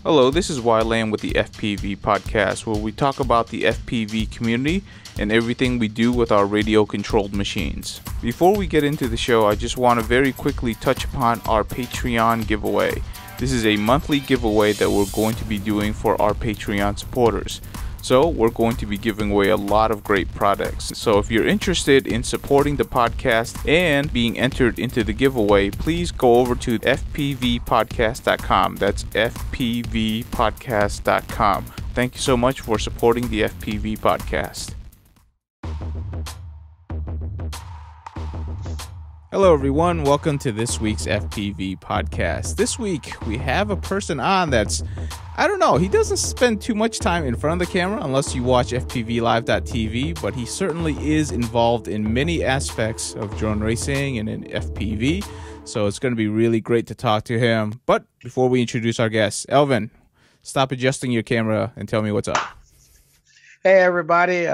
Hello, this is Wyland with the FPV podcast, where we talk about the FPV community and everything we do with our radio-controlled machines. Before we get into the show, I just want to very quickly touch upon our Patreon giveaway. This is a monthly giveaway that we're going to be doing for our Patreon supporters. So we're going to be giving away a lot of great products. So if you're interested in supporting the podcast and being entered into the giveaway, please go over to fpvpodcast.com. That's fpvpodcast.com. Thank you so much for supporting the FPV podcast. Hello everyone, welcome to this week's FPV podcast. This week we have a person on that's, I don't know, he doesn't spend too much time in front of the camera unless you watch FPVlive.tv, but he certainly is involved in many aspects of drone racing and in FPV, so it's going to be really great to talk to him. But before we introduce our guest, Elvin, stop adjusting your camera and tell me what's up. Hey everybody,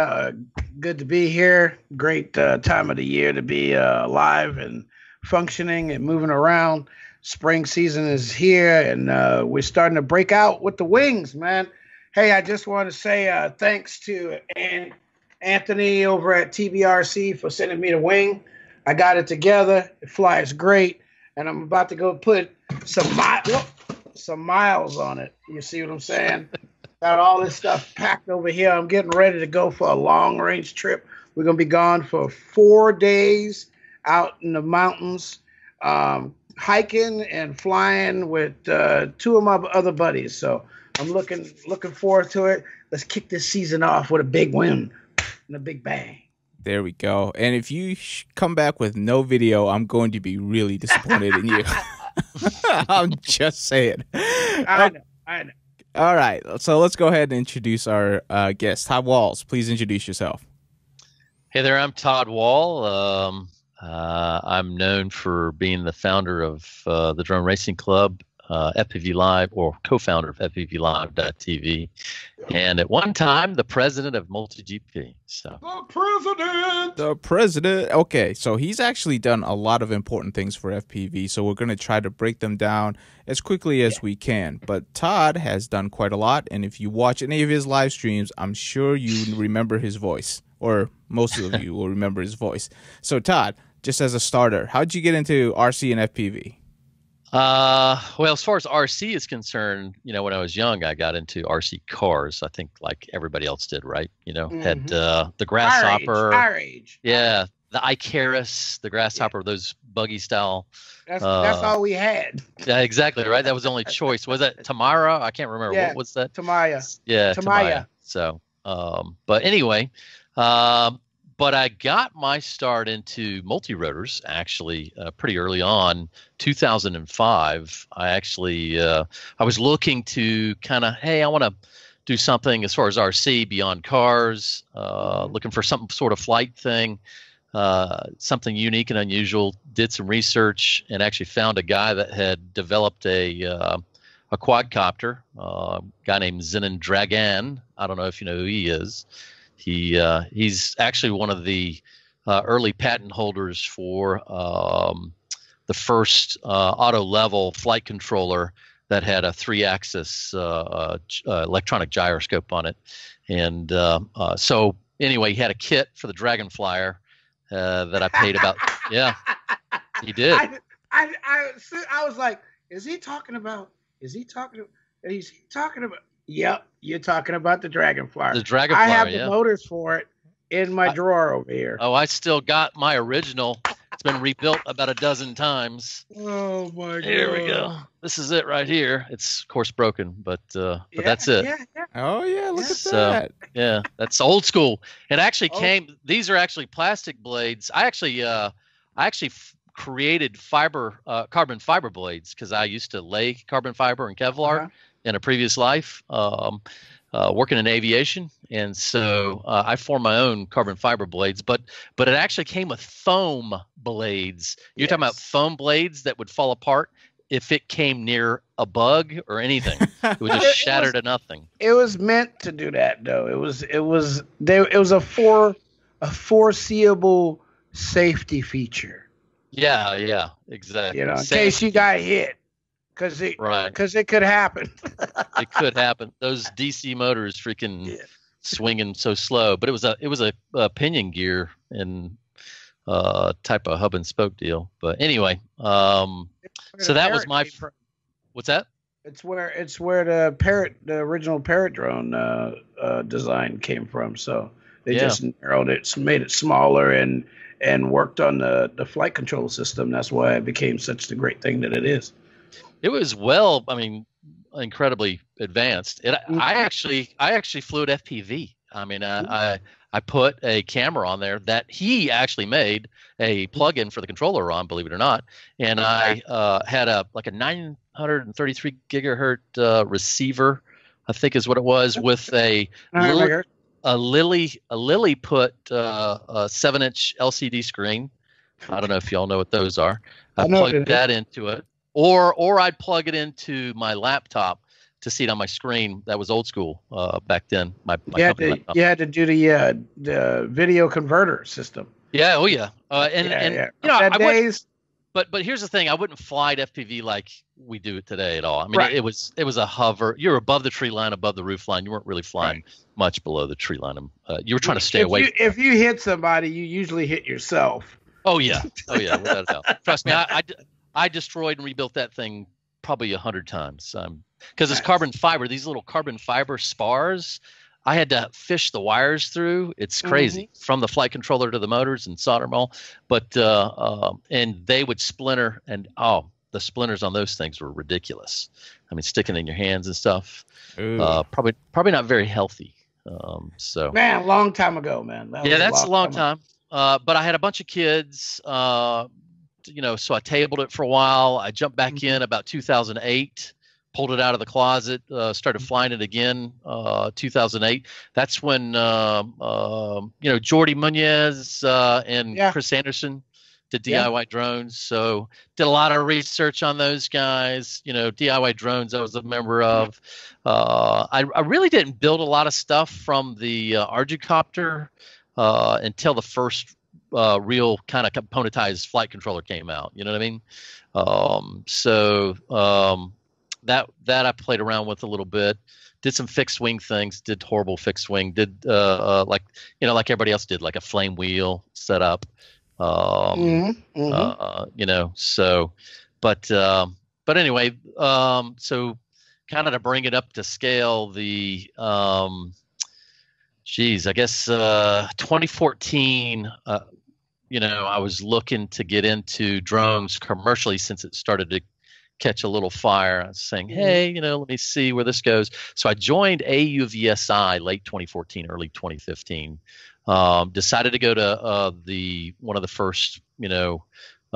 good to be here. Great time of the year to be alive and functioning and moving around. Spring season is here, and we're starting to break out with the wings, man. Hey, I just want to say thanks to Anthony over at TBRC for sending me the wing. I got it together. It flies great, and I'm about to go put some miles on it. You see what I'm saying? Got all this stuff packed over here. I'm getting ready to go for a long-range trip. We're going to be gone for 4 days out in the mountains, hiking and flying with two of my other buddies. So I'm looking forward to it. Let's kick this season off with a big win and a big bang. There we go. And if you come back with no video, I'm going to be really disappointed in you. I'm just saying. I know. All right, so let's go ahead and introduce our guest, Todd Wahl. Please introduce yourself. Hey there, I'm Todd Wahl. I'm known for being the founder of the Drone Racing Club, FPV Live, or co-founder of FPVlive.tv, and at one time, the president of MultiGP. So The president. Okay, so he's actually done a lot of important things for FPV, so we're going to try to break them down as quickly as we can. But Todd has done quite a lot, and if you watch any of his live streams, I'm sure you remember his voice, or most of you will remember his voice. So Todd, just as a starter, how'd you get into RC and FPV? Well, as far as RC is concerned, when I was young, I got into RC cars. I think like everybody else did, right? Had the Grasshopper. Our age. Yeah, the Icarus, the Grasshopper, those buggy style. That's all we had. Yeah, exactly, right? That was the only choice. Was that Tamara? I can't remember. Yeah, what was that? Tamaya. Yeah, Tamaya. So, but anyway, but I got my start into multi-rotors actually pretty early on, 2005. I was looking to kind of, hey, I want to do something as far as RC beyond cars, looking for some sort of flight thing, something unique and unusual. Did some research and actually found a guy that had developed a quadcopter, a guy named Zenon Dragan. I don't know if you know who he is. He's actually one of the early patent holders for the first auto-level flight controller that had a 3-axis electronic gyroscope on it. And so anyway, he had a kit for the Dragon Flyer that I paid about. Yeah, he did. I was like, is he talking about? Yep, you're talking about the Dragonfly. The Dragonfly, I have the motors for it in my drawer over here. Oh, I still got my original. It's been rebuilt about a dozen times. Oh my God! Here we go. This is it right here. It's of course broken, but that's it. Yeah. Oh yeah, look at that. Yeah, that's old school. It actually came. These are actually plastic blades. I actually created carbon fiber blades because I used to lay carbon fiber and Kevlar in a previous life, working in aviation, and so I formed my own carbon fiber blades. But it actually came with foam blades. You're talking about foam blades that would fall apart if it came near a bug or anything. It would just shatter to nothing. It was meant to do that, though. It was a foreseeable safety feature. Yeah, exactly. In case you got hit. Right. because it could happen. It could happen. Those DC motors freaking swinging so slow, but it was a pinion gear and type of hub and spoke deal. But anyway, so that was my. What's that? It's where the original Parrot drone design came from. So they just narrowed it, made it smaller, and worked on the flight control system. That's why it became such the great thing that it is. It was incredibly advanced. I actually flew at FPV. I mean, I put a camera on there that he actually made a plug-in for the controller on, believe it or not, and I had a 933 gigahertz receiver, I think is what it was, with a Lily put a 7-inch LCD screen. I don't know if y'all know what those are. I plugged that into it, or I'd plug it into my laptop to see it on my screen. That was old school back then. You had to do the video converter system. Yeah. Oh yeah. But here's the thing: I wouldn't fly at FPV like we do it today at all. I mean, it was a hover. You're above the tree line, above the roof line. You weren't really flying much below the tree line. You were trying to stay away. If you hit somebody, you usually hit yourself. Oh yeah. Without a doubt. Trust me, I destroyed and rebuilt that thing probably 100 times. Because it's carbon fiber. These little carbon fiber spars, I had to fish the wires through. It's crazy from the flight controller to the motors and solder them all. But and they would splinter, and the splinters on those things were ridiculous. I mean, sticking in your hands and stuff. Probably not very healthy. Man, long time ago, man. That's a long time. But I had a bunch of kids. So I tabled it for a while. I jumped back in about 2008. Pulled it out of the closet, started flying it again, 2008. That's when, Jordi Munoz and Chris Anderson did DIY drones. So did a lot of research on those guys. DIY drones I was a member of. I really didn't build a lot of stuff from the Arducopter until the first real kind of componentized flight controller came out. You know what I mean? That I played around with a little bit, did some fixed wing things, did horrible fixed wing, did like everybody else did, like a flame wheel setup, but anyway, so kind of to bring it up to scale, the I guess 2014, I was looking to get into drones commercially since it started to catch a little fire. I was saying, hey, let me see where this goes. So I joined AUVSI late 2014, early 2015. Decided to go to one of the first,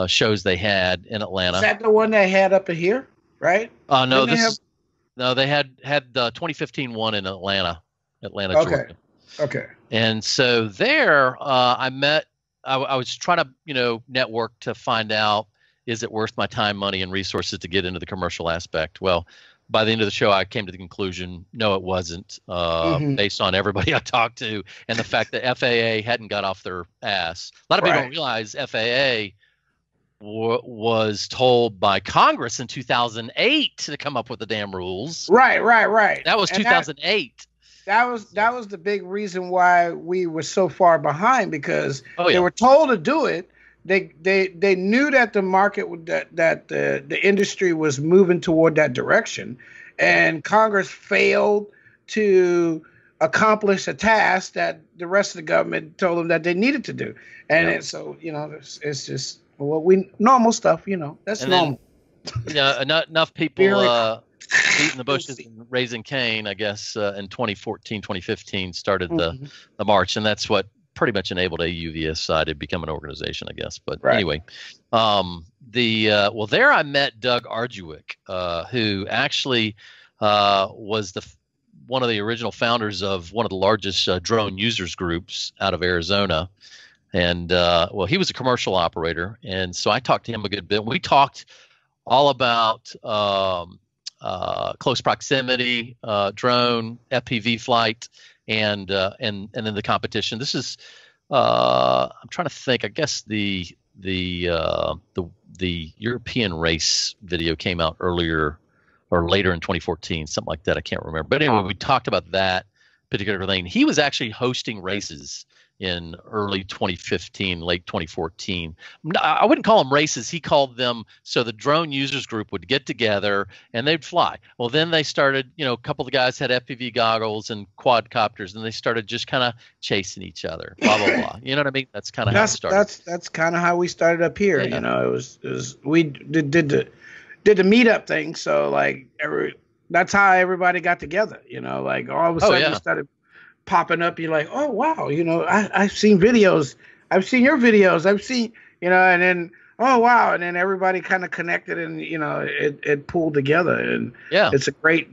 shows they had in Atlanta. Is that the one they had up here, right? No, they had the 2015 one in Atlanta, Georgia. Okay. And so there, I was trying to, network to find out, is it worth my time, money, and resources to get into the commercial aspect? Well, by the end of the show, I came to the conclusion, no, it wasn't, based on everybody I talked to and the fact that FAA hadn't got off their ass. A lot of people don't realize FAA was told by Congress in 2008 to come up with the damn rules. Right. That was 2008. That was the big reason why we were so far behind, because they were told to do it. They knew that the market that the industry was moving toward that direction, and Congress failed to accomplish a task that the rest of the government told them that they needed to do. And it's just normal stuff. That's normal. Enough people beating the bushes and raising Cain, I guess, in 2014, 2015 started the march, and that's what pretty much enabled AUVSI to become an organization, I guess. But anyway, there I met Doug Arduick, who actually was one of the original founders of one of the largest drone users groups out of Arizona. And he was a commercial operator, and so I talked to him a good bit. We talked all about close proximity, drone, FPV flight, and then the competition. This is I'm trying to think. I guess the European race video came out earlier or later in 2014, something like that. I can't remember. But anyway, we talked about that particular thing. He was actually hosting races in early 2015, late 2014. I wouldn't call them races. He called them, so the drone users group would get together and they'd fly. Well, then they started, a couple of guys had FPV goggles and quadcopters, and they started just kind of chasing each other, blah, blah, blah. You know what I mean? That's kind of how it started. That's kind of how we started up here. Yeah. It was we did the meetup thing. So like that's how everybody got together, like all of a sudden you started popping up. You're like, oh wow, I've seen videos, I've seen your videos, I've seen, and then oh wow, and then everybody kind of connected, and it pulled together, and it's a great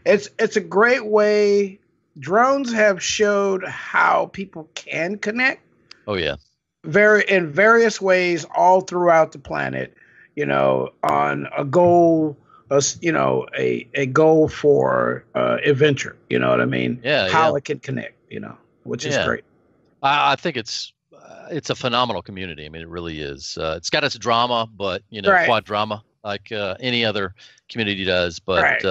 it's a great way. Drones have showed how people can connect. Oh yeah, in various ways all throughout the planet, on a goal. A goal for adventure, you know what I mean? How it can connect, which is great. I think it's a phenomenal community. I mean, it really is. It's got its drama, but quad drama like any other community does. But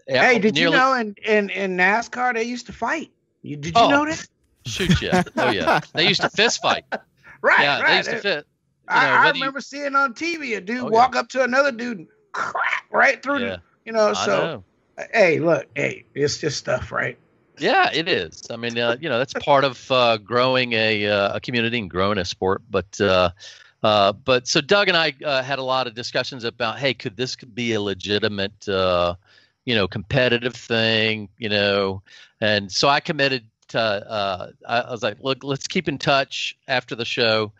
hey, did you know in NASCAR they used to fight? Did you know that? Shoot, yeah. Oh yeah, they used to fist fight. Right. They used to fit. I remember seeing on TV a dude walk up to another dude and crack right through so hey, look, it's just stuff, right? Yeah, it is. I mean, that's part of growing a community and growing a sport. But so Doug and I had a lot of discussions about, hey, could this be a legitimate, competitive thing, and so I committed to, I was like, look, let's keep in touch after the show.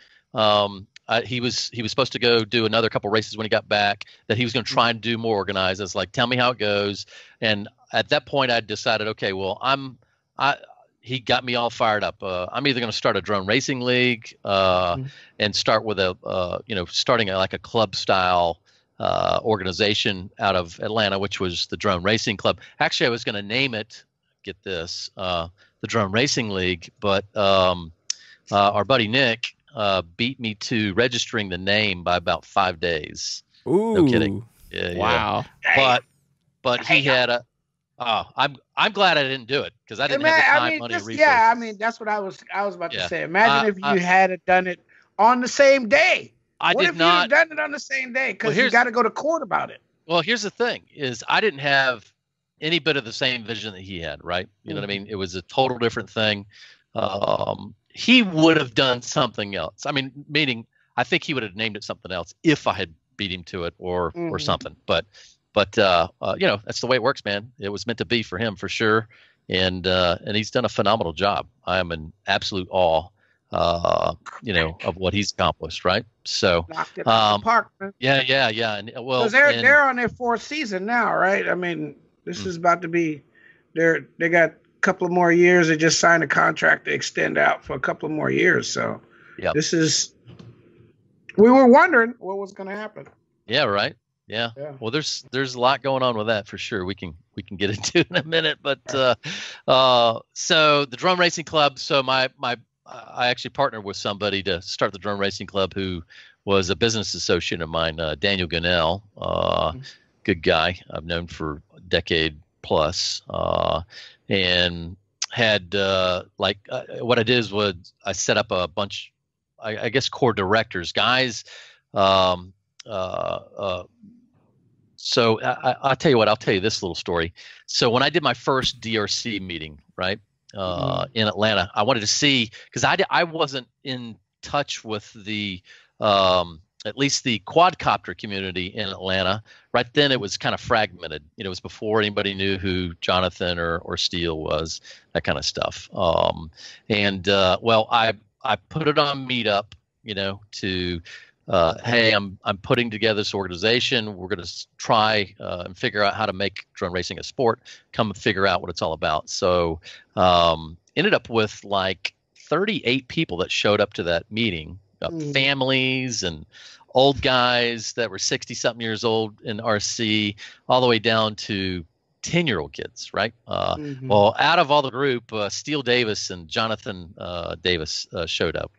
He was supposed to go do another couple races when he got back, that he was going to try and do more organized. I was like, tell me how it goes. And at that point I decided, okay, well, he got me all fired up. I'm either going to start a drone racing league, and start with starting like a club style, organization out of Atlanta, which was the Drone Racing Club. Actually, I was going to name it, get this, the Drone Racing League, but, our buddy Nick, beat me to registering the name by about 5 days. Ooh, no kidding. Yeah, wow. Yeah. But he had a. I'm glad I didn't do it because I didn't have the time, money, resources. Yeah, I mean that's what I was about to say. Imagine if you had done it on the same day. What if you had done it on the same day? Because you got to go to court about it. Well, here's the thing: is I didn't have any bit of the same vision that he had. Right? You know what I mean? It was a total different thing. He would have done something else. I mean, meaning I think he would have named it something else if I had beat him to it or something. But that's the way it works, man. It was meant to be for him for sure. And he's done a phenomenal job. I am in absolute awe, of what he's accomplished. Right. So, knocked it out of the park, man. Yeah. And well, they're on their fourth season now, right? I mean, this is about to be, they got couple of more years. They just signed a contract to extend out for a couple of more years. So this is, we were wondering what was going to happen. Yeah. Right. Yeah. Well, there's a lot going on with that for sure. We can get into in a minute, but, so the Drone Racing Club. So I actually partnered with somebody to start the Drone Racing Club who was a business associate of mine, Daniel Gunnell, good guy I've known for a decade plus, and had what I did was I set up a bunch, I guess, core directors, guys. So I'll tell you what, I'll tell you this little story. So when I did my first DRC meeting, right, in Atlanta, I wanted to see, because I wasn't in touch with the at least the quadcopter community in Atlanta. Right then it was kind of fragmented. It was before anybody knew who Jonathan or Steele was, that kind of stuff. Well, I put it on Meetup, to hey, I'm putting together this organization. We're going to try and figure out how to make drone racing a sport. Come figure out what it's all about. So ended up with like 38 people that showed up to that meeting. Families and old guys that were 60-something years old in RC, all the way down to 10-year-old kids, right? Well, out of all the group, Steele Davis and Jonathan Davis showed up,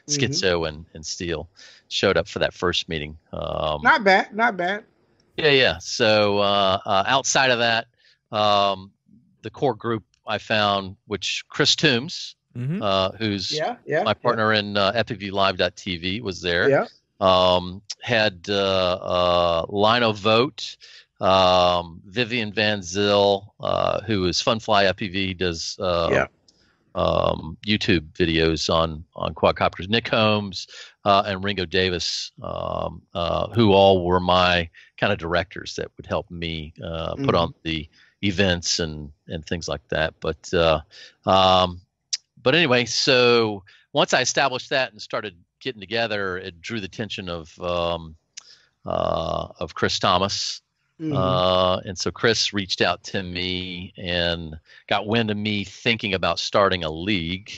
Schizo and Steele showed up for that first meeting. Not bad. Yeah. So outside of that, the core group I found, which Chris Toombs, who's my partner in FPVLive.tv, was there. Yeah. Had Lino Vogt, Vivian Van Zyl, who is Funfly FPV, does YouTube videos on quadcopters. Nick Holmes and Ringo Davis, who all were my kind of directors that would help me put on the events and things like that. But anyway, so once I established that and started getting together, it drew the attention of Chris Thomas. And so Chris reached out to me and got wind of me thinking about starting a league.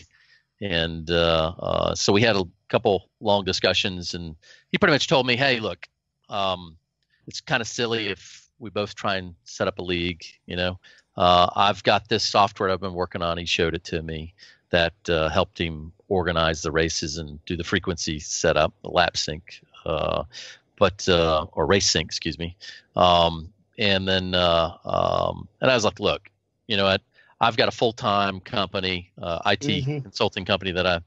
And so we had a couple long discussions, and he pretty much told me, hey, look, it's kind of silly if we both try and set up a league. I've got this software I've been working on. He showed it to me that helped him organize the races and do the frequency setup, the lap sync, or race sync, excuse me. And then and I was like, look, you know what? I've got a full-time company, IT consulting company that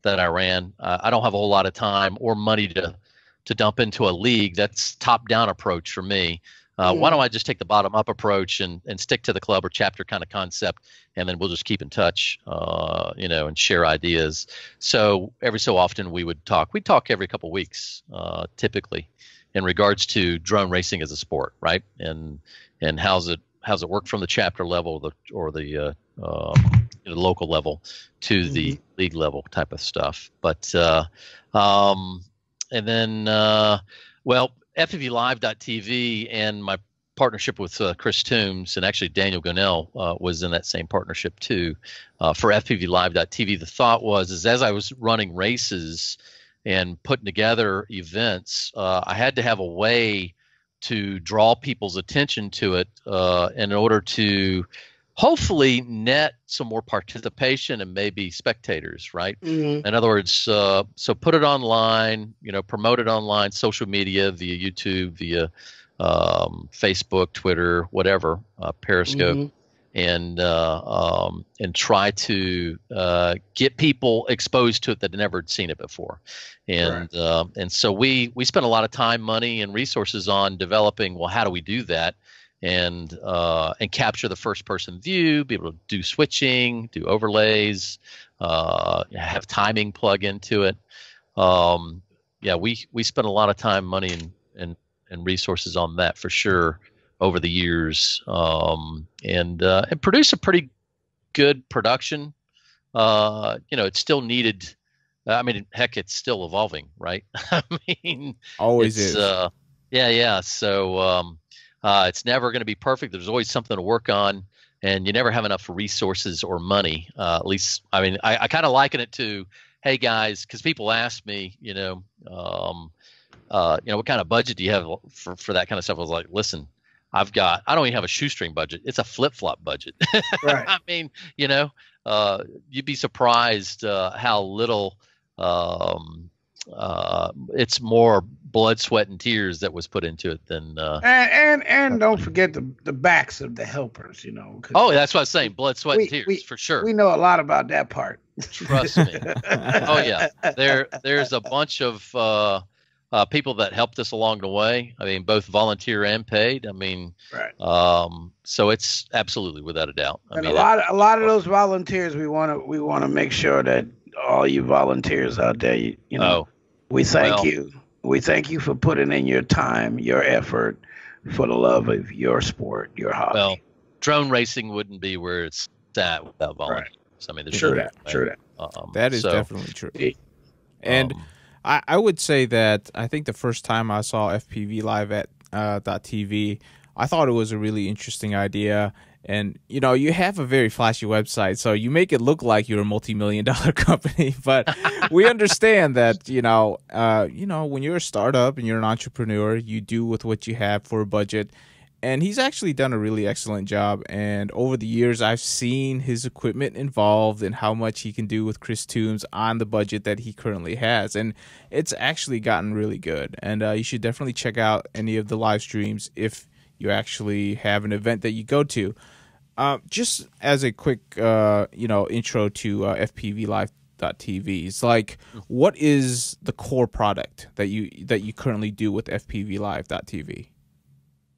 I ran. I don't have a whole lot of time or money to dump into a league. That's top-down approach for me. Why don't I just take the bottom-up approach and stick to the club or chapter kind of concept, and then we'll just keep in touch, and share ideas. So every so often we would talk. We'd talk every couple of weeks, typically, in regards to drone racing as a sport, right? And how's it work from the chapter level or the local level to the league level type of stuff. But and then FPVLive.tv and my partnership with Chris Toombs, and actually Daniel Gonell was in that same partnership too, for FPVLive.tv. The thought was as I was running races and putting together events, I had to have a way to draw people's attention to it in order to hopefully net some more participation and maybe spectators, right? In other words, so put it online, promote it online, social media, via YouTube, via Facebook, Twitter, whatever, Periscope, and try to get people exposed to it that had never seen it before. And so we spent a lot of time, money, and resources on developing, well, how do we do that? And capture the first person view, be able to do switching, do overlays, have timing plug into it. We spent a lot of time, money, and resources on that for sure over the years, and produced a pretty good production. It still needed. I mean, heck, it's still evolving, right? I mean, always is. So it's never going to be perfect. There's always something to work on, and you never have enough resources or money. At least, I mean, I kind of liken it to, hey guys, because people ask me, what kind of budget do you have for that kind of stuff? I was like, listen, I don't even have a shoestring budget. It's a flip-flop budget. Right. I mean, you'd be surprised how little it's more blood, sweat, and tears that was put into it than and don't forget the backs of the helpers, Oh, that's what I was saying. Blood, sweat, and tears, for sure. We know a lot about that part. Trust me. Oh yeah. There's a bunch of people that helped us along the way. I mean, both volunteer and paid. I mean, so it's absolutely without a doubt. A lot of those volunteers, we want to make sure that all you volunteers out there, we thank you. We thank you for putting in your time, your effort, for the love of your sport, your hobby. Well, drone racing wouldn't be where it's at without volunteers. Right. I mean, true that. That is definitely true. And I would say that I think the first time I saw FPV Live at .tv, I thought it was a really interesting idea. And, you have a very flashy website, so you make it look like you're a multi-million-dollar company. But we understand that, when you're a startup and you're an entrepreneur, you do with what you have for a budget. And he's actually done a really excellent job. And over the years, I've seen his equipment involved and how much he can do with Chris Toombs on the budget that he currently has. And it's actually gotten really good. And you should definitely check out any of the live streams if you actually have an event that you go to. Just as a quick, intro to FPV Live.tv, it's like, what is the core product that you currently do with FPV Live.tv?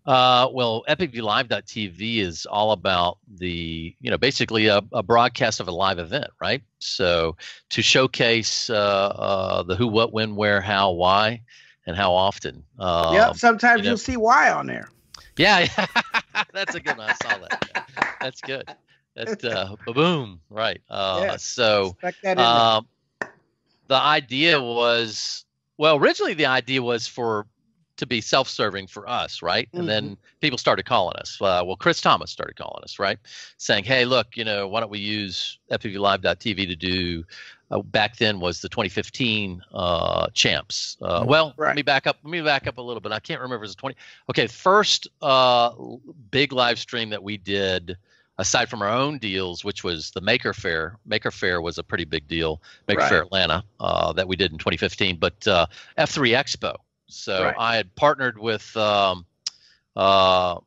Well, FPVLive.tv is all about basically a broadcast of a live event, right? So to showcase the who, what, when, where, how, why, and how often. Sometimes you'll see why on there. Yeah, that's a good one. I saw that. Yeah, that's good. That's boom, right? So the idea was, originally the idea was to be self-serving for us, right? And then people started calling us. Chris Thomas started calling us, right? Saying, hey, look, why don't we use FPVLive.tv to do, back then was the 2015 champs. Let me back up a little bit. I can't remember if it was 20. Okay, first big live stream that we did, aside from our own deals, which was the Maker Faire. Maker Faire was a pretty big deal, Maker Faire Atlanta, that we did in 2015, but F3 Expo. So I had partnered with, this will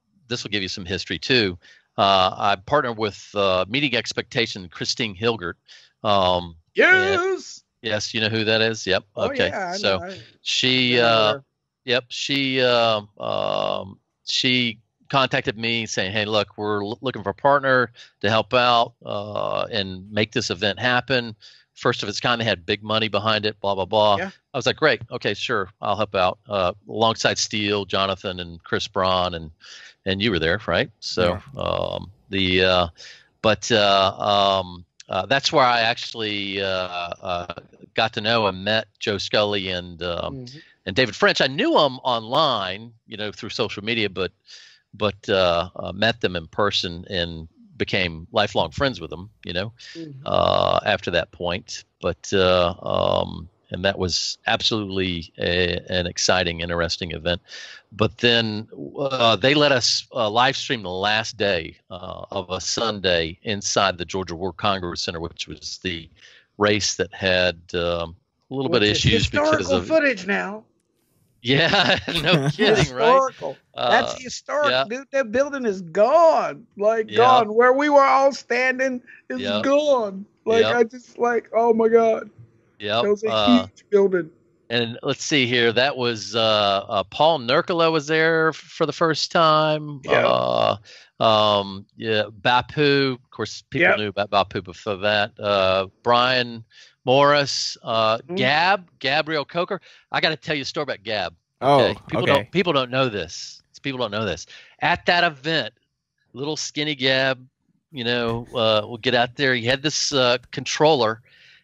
give you some history too. I partnered with Meeting Expectation, Christine Hilgert. Yes. Yes, you know who that is? Yep. Oh, okay. Yeah, so she, she contacted me saying, hey, look, we're looking for a partner to help out and make this event happen. First of its kind, they had big money behind it, blah, blah, blah. Yeah. I was like, great. Okay, sure. I'll help out. Alongside Steele, Jonathan, and Chris Braun, and you were there, right? So that's where I actually got to know and met Joe Scully and David French. I knew them online, through social media, but met them in person and became lifelong friends with them, after that point. But and that was absolutely an exciting, interesting event. But then they let us live stream the last day of a Sunday inside the Georgia War Congress Center, which was the race that had a little bit of issues because of footage now. Yeah, no kidding, historical. Right? That's historic, dude. That building is gone. Gone. Where we were all standing is gone. I just oh my God. Yeah. That was a huge building. And let's see here. That was Paul Nurkala was there for the first time. Yeah. Bapu. Of course, people knew about Bapu before that. Brian Morris, Gabriel Coker. I got to tell you a story about Gab. Okay? People don't know this. People don't know this. At that event, little skinny Gab, will get out there. He had this controller,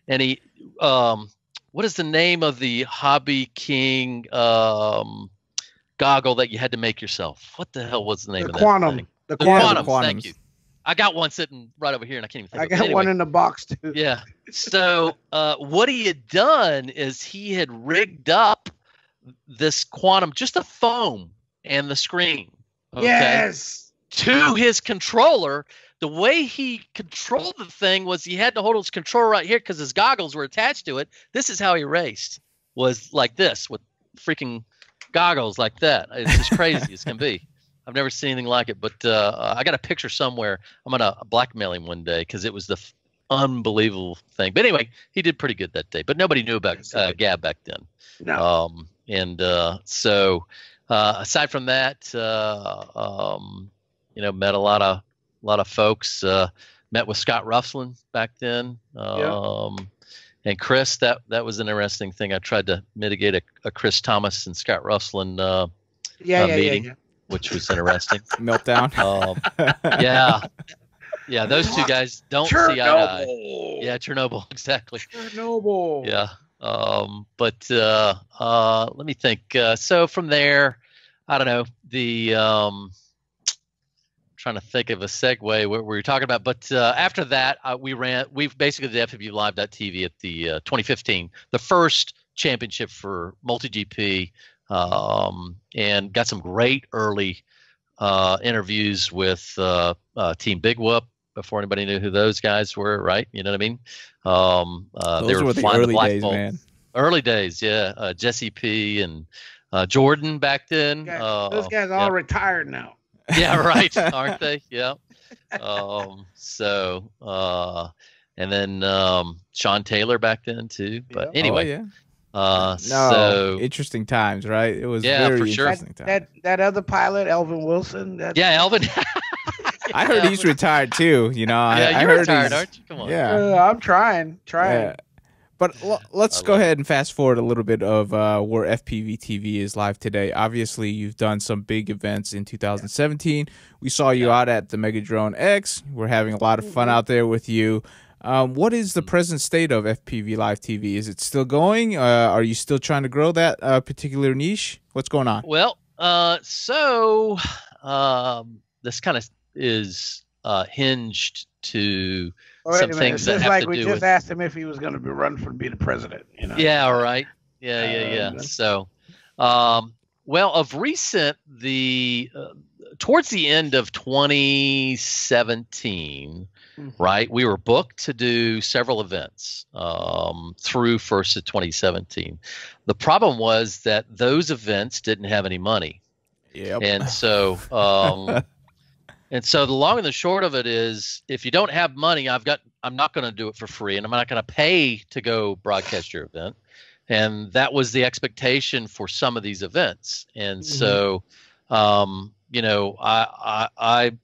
and he, what is the name of the Hobby King goggle that you had to make yourself? What the hell was the name of that thing? The Quantum. Thank you. I got one sitting right over here, and I can't even think of it. I got one in the box, too. Yeah. So what he had done is he had rigged up this Quantum, just the foam and the screen. Okay, yes. To his controller. The way he controlled the thing was he had to hold his controller right here because his goggles were attached to it. This is how he raced, was like this, with freaking goggles like that. It's just crazy as can be. I've never seen anything like it, but I got a picture somewhere. I'm going to blackmail him one day because it was the unbelievable thing. But anyway, he did pretty good that day, but nobody knew about Gab back then. No. So aside from that, met a lot of folks, met with Scott Rufflin back then. And Chris, that was an interesting thing. I tried to mitigate a Chris Thomas and Scott Rufflin meeting. Which was interesting. Meltdown. Yeah. Those two guys don't see eye to eye. Yeah, Chernobyl, exactly. Chernobyl. Yeah. But let me think. So from there, I don't know. Trying to think of a segue what we were talking about. But after that, we basically did FPVLive.tv at the 2015, the first championship for multi-GP. And got some great early interviews with Team Big Whoop before anybody knew who those guys were, right? You know what I mean? Those were the early days, man. Early days, yeah. Jesse P. and Jordan back then. Those guys are all retired now. Yeah, right. Aren't they? Yeah. And then Sean Taylor back then too. But anyway, so interesting times, right? It was very for sure. interesting times. That other pilot, Elvin Wilson. Elvin. I heard he's retired too. You know, I heard retired, aren't you? Come on. Yeah, I'm trying. Yeah. But let's go ahead and fast forward a little bit of where FPV TV is live today. Obviously, you've done some big events in 2017. We saw you out at the Mega Drone X. We're having a lot of fun out there with you. What is the present state of FPV Live TV? Is it still going? Are you still trying to grow that particular niche? What's going on? Well, this kind of is hinged to some things that have like to we do just with. asked him if he was going to be running for be the president. You know? Yeah. Right. Yeah. So, well, of recent, towards the end of 2017, right, we were booked to do several events through first of 2017. The problem was that those events didn't have any money. Yep. And so, the long and the short of it is, if you don't have money, I'm not going to do it for free, and I'm not going to pay to go broadcast your event. And that was the expectation for some of these events. And so, I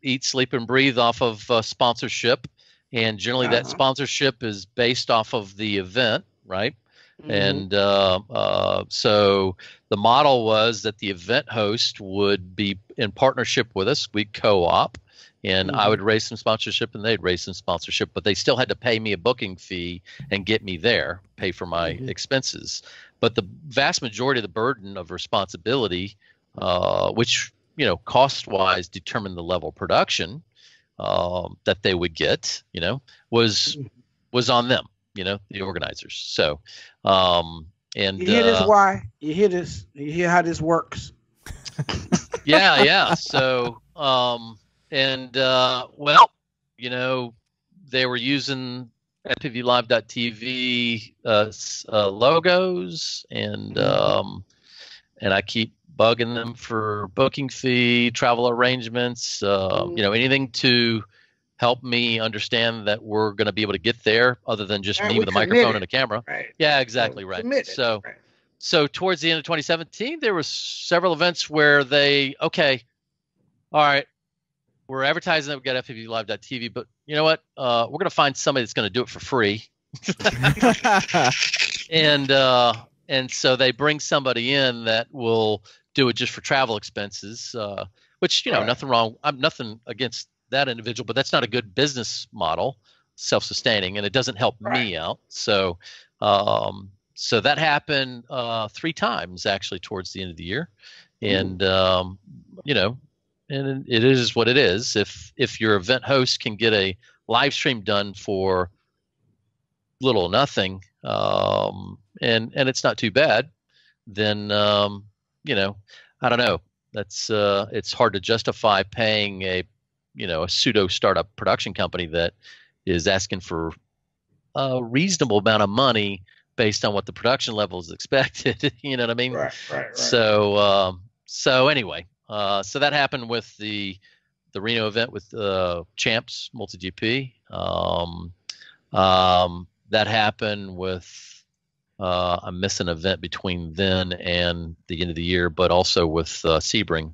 eat, sleep, and breathe off of sponsorship, and generally that sponsorship is based off of the event, right? And so the model was that the event host would be in partnership with us. We'd co-op, and I would raise some sponsorship and they'd raise some sponsorship, but they still had to pay me a booking fee and get me there, pay for my expenses. But the vast majority of the burden of responsibility, which, cost-wise determined the level of production that they would get, was on them. The organizers. So, and you hear this? Why you hear this? You hear how this works? Yeah. So, they were using FPVLive.tv logos, and I keep bugging them for booking fee, travel arrangements, anything to help me understand that we're going to be able to get there other than just me with a microphone and a camera. Right. Yeah, exactly. Right. So towards the end of 2017, there were several events where all right, we're advertising that we got FPVLive.tv, but you know what? We're going to find somebody that's going to do it for free. And so they bring somebody in that will do it just for travel expenses, which, nothing wrong. I'm nothing against that individual, but that's not a good business model, self-sustaining, and it doesn't help me out. So, so that happened 3 times actually towards the end of the year, and and it is what it is. If your event host can get a live stream done for little or nothing, and it's not too bad, then I don't know. That's it's hard to justify paying a pseudo startup production company that is asking for a reasonable amount of money based on what the production level is expected. You know what I mean? Right. So anyway, so that happened with the Reno event with Champs Multi GP. That happened with I'm missing an event between then and the end of the year, but also with Sebring.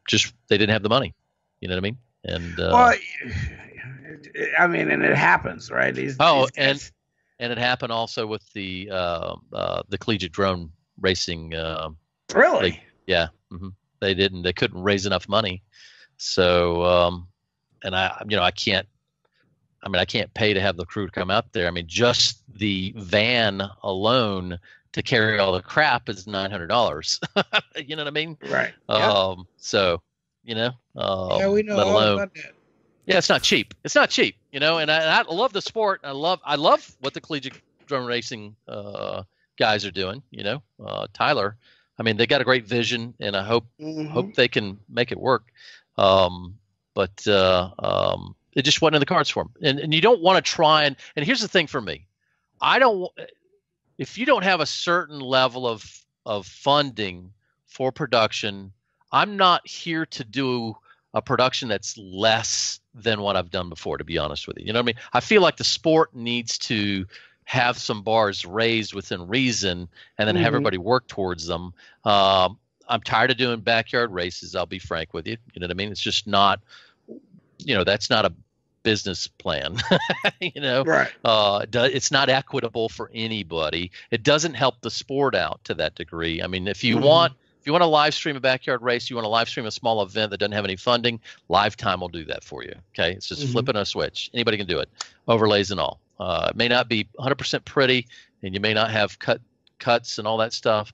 Just they didn't have the money. You know what I mean? And and it happens, right? And it happened also with the collegiate drone racing. Really? They couldn't raise enough money. So and I can't pay to have the crew come out there. I mean, just the van alone to carry all the crap is $900. You know what I mean? Right. So, we know let all alone, about that. Yeah, it's not cheap. It's not cheap, and I love the sport. I love what the collegiate drone racing guys are doing. Tyler I mean, they got a great vision, and I hope they can make it work. But it just wasn't in the cards for them. And you don't want to try and here's the thing for me. If you don't have a certain level of funding for production, I'm not here to do a production that's less than what I've done before, to be honest with you. You know what I mean? I feel like the sport needs to have some bars raised within reason and then have everybody work towards them. I'm tired of doing backyard races. I'll be frank with you. You know what I mean? It's just not, that's not a business plan. Right. It's not equitable for anybody. It doesn't help the sport out to that degree. I mean, if you want to live stream a backyard race, you want to live stream a small event that doesn't have any funding, Lifetime will do that for you. Okay. It's just flipping a switch. Anybody can do it. Overlays and all. It may not be 100% pretty, and you may not have cuts and all that stuff,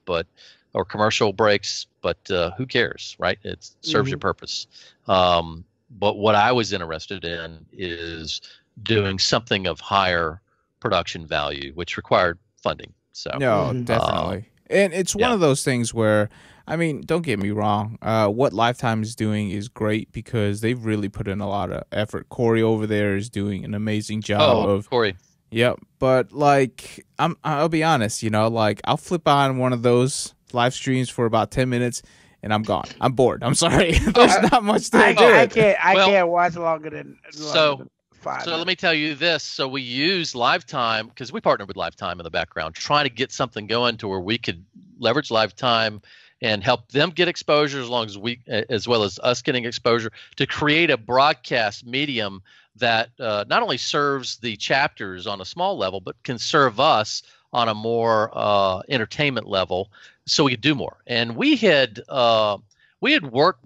or commercial breaks, but who cares, right? It serves your purpose. But what I was interested in is doing something of higher production value, which required funding. So no, definitely. And it's one of those things where, I mean, don't get me wrong. What Lifetime is doing is great because they've really put in a lot of effort. Corey over there is doing an amazing job of Corey. Yep. But like, I'll be honest, like I'll flip on one of those live streams for about 10 minutes and I'm gone. I'm bored. I'm sorry. There's not much to do. I can't watch longer than 5 So let me tell you this. So we use Lifetime because we partnered with Lifetime in the background, trying to get something going to where we could leverage Lifetime and help them get exposure as well as us getting exposure to create a broadcast medium that not only serves the chapters on a small level, but can serve us on a more entertainment level, so we could do more. And we had worked.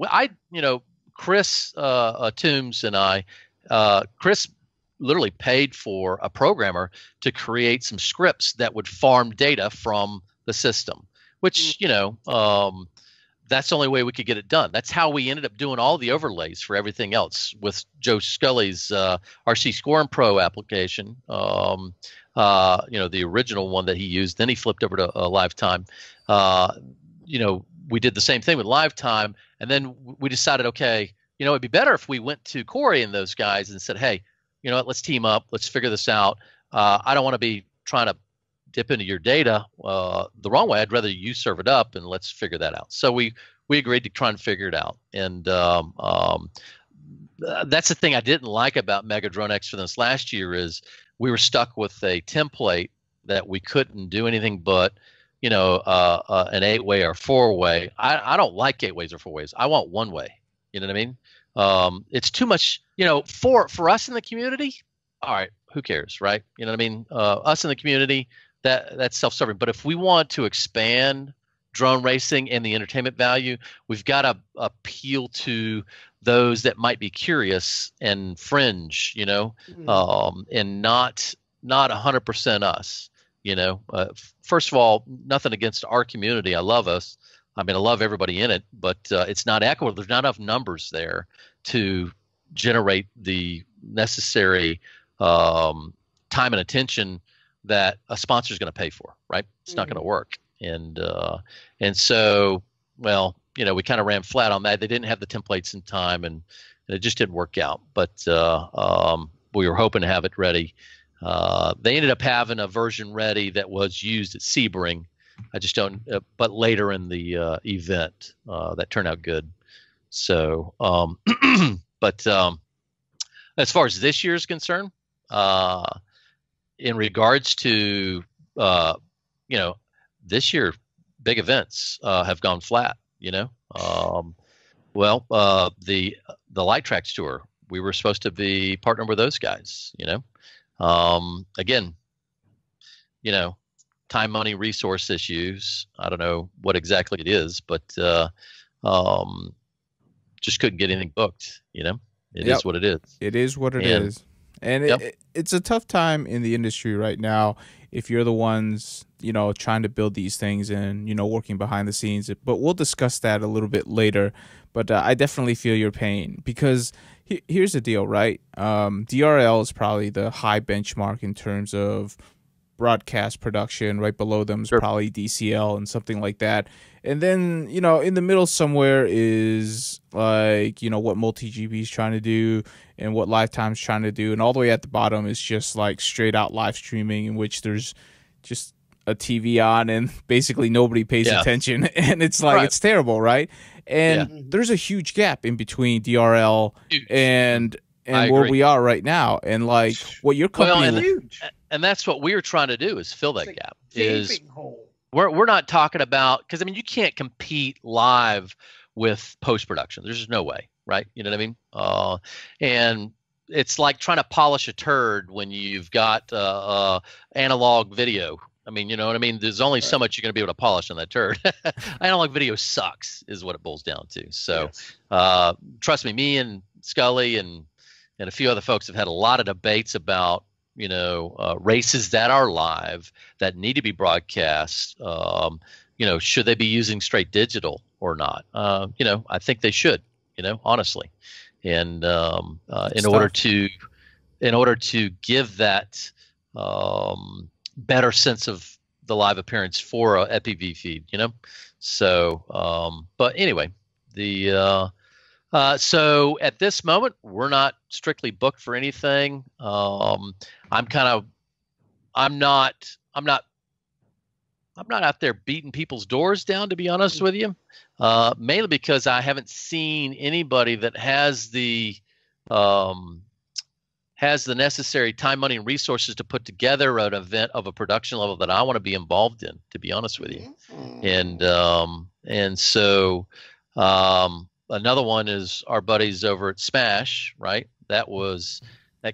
Chris Toombs and I, Chris literally paid for a programmer to create some scripts that would farm data from the system, which that's the only way we could get it done. That's how we ended up doing all the overlays for everything else with Joe Scully's RC Scoring Pro application. The original one that he used. Then he flipped over to Lifetime. We did the same thing with Lifetime, and then we decided, okay, it'd be better if we went to Corey and those guys and said, hey, you know what, let's team up, let's figure this out. I don't want to be trying to dip into your data the wrong way. I'd rather you serve it up, and let's figure that out. So we agreed to try and figure it out. And that's the thing I didn't like about Mega Drone X for this last year is we were stuck with a template that we couldn't do anything but, an 8-way or 4-way. I don't like 8-ways or 4-ways. I want 1-way. You know what I mean? It's too much, for us in the community. All right, who cares, right? You know what I mean? Us in the community, that's self-serving. But if we want to expand drone racing and the entertainment value, we've got to appeal to those that might be curious and fringe, and not 100% us. First of all, nothing against our community. I love us. I mean, I love everybody in it, but it's not equitable. There's not enough numbers there to generate the necessary time and attention that a sponsor is going to pay for, right? It's not going to work. And so, well, we kind of ran flat on that. They didn't have the templates in time, and it just didn't work out. But we were hoping to have it ready. They ended up having a version ready that was used at Sebring. I just don't, but later in the event, that turned out good. So, but as far as this year is concerned, in regards to, this year, big events have gone flat. The Light Tracks Tour, we were supposed to be partnered with those guys. Again, time, money, resource issues. I don't know what exactly it is, but just couldn't get anything booked. It is what it is. It is what it is. And it's a tough time in the industry right now if you're the ones, trying to build these things and, working behind the scenes. But we'll discuss that a little bit later. But I definitely feel your pain because here's the deal, right? DRL is probably the high benchmark in terms of broadcast production. Right below them is Sure. probably DCL and something like that. And then, you know, in the middle somewhere is like, you know, what MultiGP is trying to do and what Lifetime's trying to do. And all the way at the bottom is just like straight out live streaming, in which there's just a TV on and basically nobody pays attention. And it's like, it's terrible, right? And there's a huge gap in between DRL and where we are right now. And like what your company... and that's what we're trying to do, is fill that gap. Hole. We're not talking about, because I mean, you can't compete live with post-production. There's just no way, right? You know what I mean? And it's like trying to polish a turd when you've got analog video. I mean, you know what I mean? There's only so much you're going to be able to polish on that turd. Analog video sucks, is what it boils down to. So trust me and Scully and a few other folks have had a lot of debates about, you know, races that are live that need to be broadcast. You know, should they be using straight digital or not? You know, I think they should, you know, honestly. And in order to give that better sense of the live appearance for a FPV feed, you know. So, but anyway, so at this moment, we're not strictly booked for anything. I'm not out there beating people's doors down, to be honest with you. Mainly because I haven't seen anybody that has the necessary time, money, and resources to put together an event of a production level that I want to be involved in, to be honest with you. And so another one is our buddies over at Smash, right? That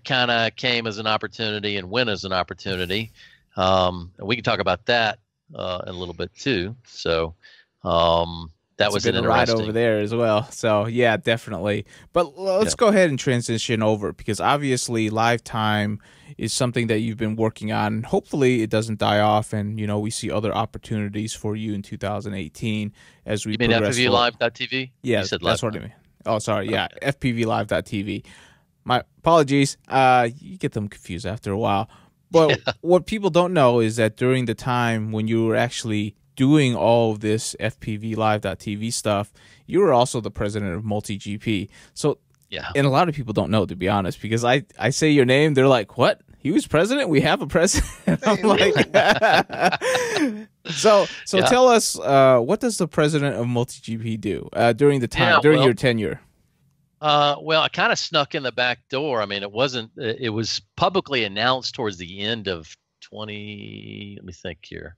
kind of came as an opportunity and went as an opportunity. And we can talk about that in a little bit too. So that was an interesting ride over there as well. So yeah, definitely. But let's go ahead and transition over, because obviously Lifetime is something that you've been working on. Hopefully it doesn't die off, and you know, we see other opportunities for you in 2018 as we progress. You mean FPVLive.tv? Yeah, that's what I mean. Oh, sorry. Yeah, FPVLive.tv. My apologies. You get them confused after a while. But what people don't know is that during the time when you were actually doing all of this FPVLive.tv stuff, you were also the president of MultiGP. So, and a lot of people don't know, to be honest, because I say your name, they're like, what? He was president? We have a president? I'm like, so tell us, what does the president of MultiGP do during the time, during your tenure? Well, I kind of snuck in the back door. I mean, it was publicly announced towards the end of let me think here.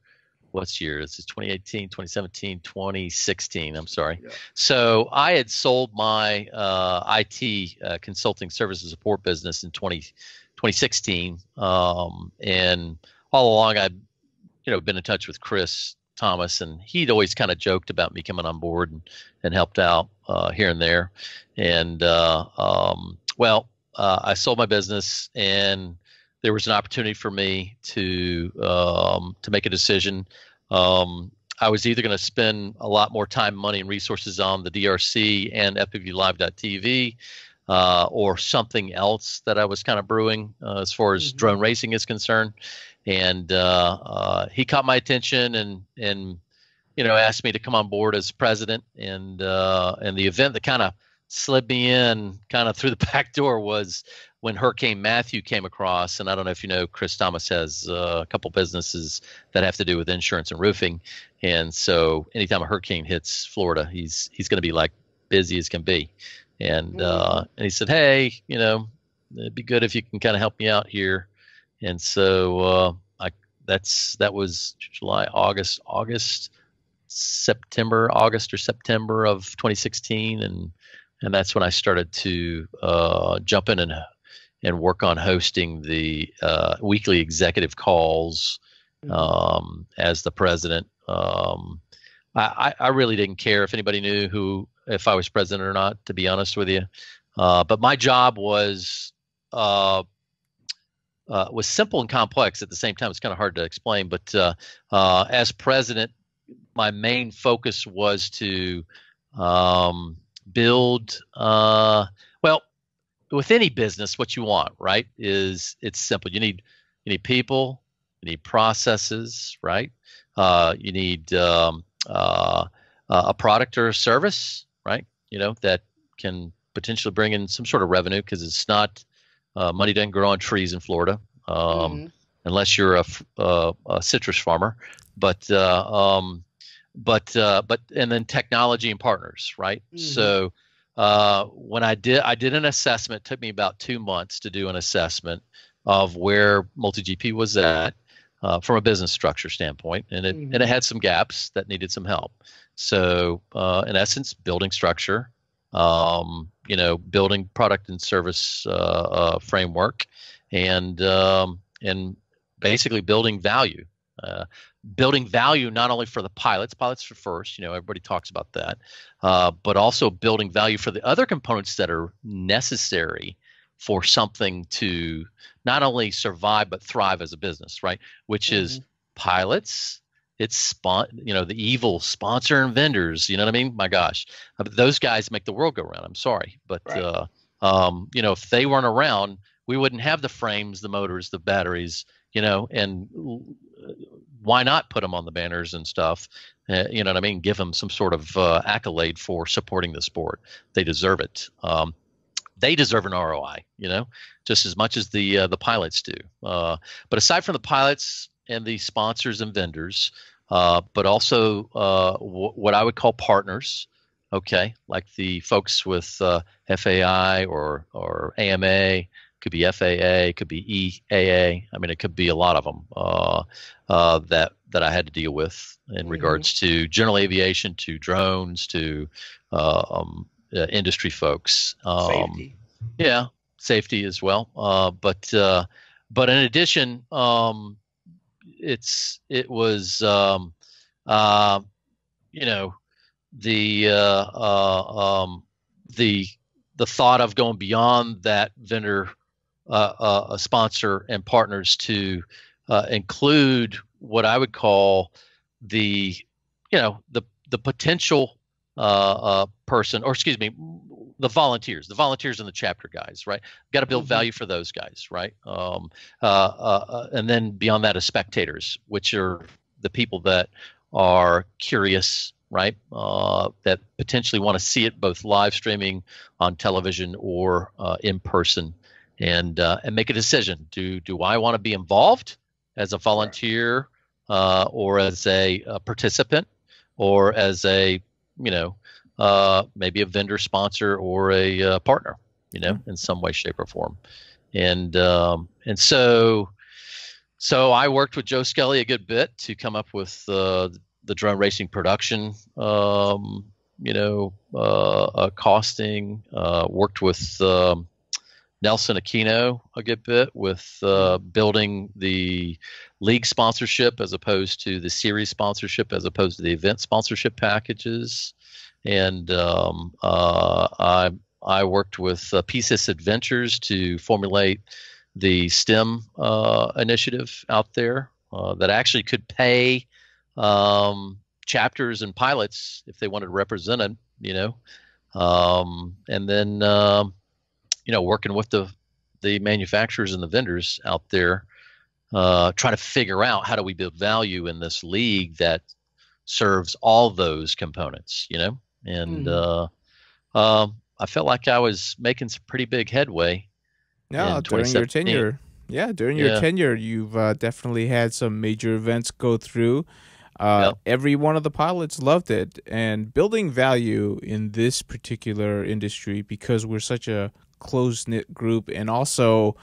What's year? This is 2018, 2017, 2016. I'm sorry. Yeah. So I had sold my IT consulting services support business in 2016. And all along I'd, been in touch with Chris Thomas, and he'd always kind of joked about me coming on board and helped out here and there. And I sold my business, and there was an opportunity for me to make a decision. I was either going to spend a lot more time, money, and resources on the DRC and FPVLive.tv, or something else that I was kind of brewing as far as drone racing is concerned. And he caught my attention and asked me to come on board as president. And the event that kind of slid me in kind of through the back door was when Hurricane Matthew came across. And I don't know if you know, Chris Thomas has a couple businesses that have to do with insurance and roofing. And so anytime a hurricane hits Florida, he's going to be like busy as can be. And he said, hey, it'd be good if you can kind of help me out here. And so that was July, August or September of 2016, and that's when I started to jump in and work on hosting the weekly executive calls as the president. I really didn't care if anybody knew if I was president or not, to be honest with you. But my job was simple and complex at the same time. It's kind of hard to explain, but as president, my main focus was to build, with any business, what you want, right, it's simple. You need people, You need processes, right? You need a product or a service, right? That can potentially bring in some sort of revenue, because it's not money doesn't grow on trees in Florida, unless you're a citrus farmer. But and then technology and partners, right? So when I did an assessment, it took me about 2 months to do an assessment of where multi-GP was at from a business structure standpoint, and it had some gaps that needed some help. So in essence, building structure, building product and service framework, and basically building value. Building value not only for the pilots for first, everybody talks about that, but also building value for the other components that are necessary for something to not only survive but thrive as a business, right? Which is pilots, it's the evil sponsor and vendors. You know what I mean? My gosh, those guys make the world go round. I'm sorry, but right. If they weren't around, we wouldn't have the frames, the motors, the batteries. And why not put them on the banners and stuff? You know what I mean? Give them some sort of accolade for supporting the sport. They deserve it. They deserve an ROI, just as much as the pilots do. But aside from the pilots and the sponsors and vendors, but also what I would call partners, okay, like the folks with FAI or AMA. Could be FAA, could be EAA. I mean, it could be a lot of them that I had to deal with in regards to general aviation, to drones, to industry folks. Safety. Yeah, safety as well. But in addition, it was the thought of going beyond that vendor. A sponsor and partners to include what I would call the potential person, or excuse me, the volunteers and the chapter guys, right? Got to build value for those guys, right? And then beyond that is spectators, which are the people that are curious, right? That potentially want to see it both live streaming on television or in person. And make a decision. Do I want to be involved as a volunteer, or as a participant, or as a maybe a vendor, sponsor, or a partner, in some way, shape, or form. And so I worked with Joe Skelly a good bit to come up with the drone racing production, costing. Worked with Nelson Aquino a good bit with building the league sponsorship as opposed to the series sponsorship, as opposed to the event sponsorship packages. And I worked with PSYS Adventures to formulate the STEM initiative out there that actually could pay chapters and pilots if they wanted to represent it, and then working with the manufacturers and the vendors out there, trying to figure out how do we build value in this league that serves all those components, and I felt like I was making some pretty big headway. Yeah, during your tenure. Yeah, during your tenure, you've definitely had some major events go through. Every one of the pilots loved it. And building value in this particular industry, because we're such a close-knit group, and also,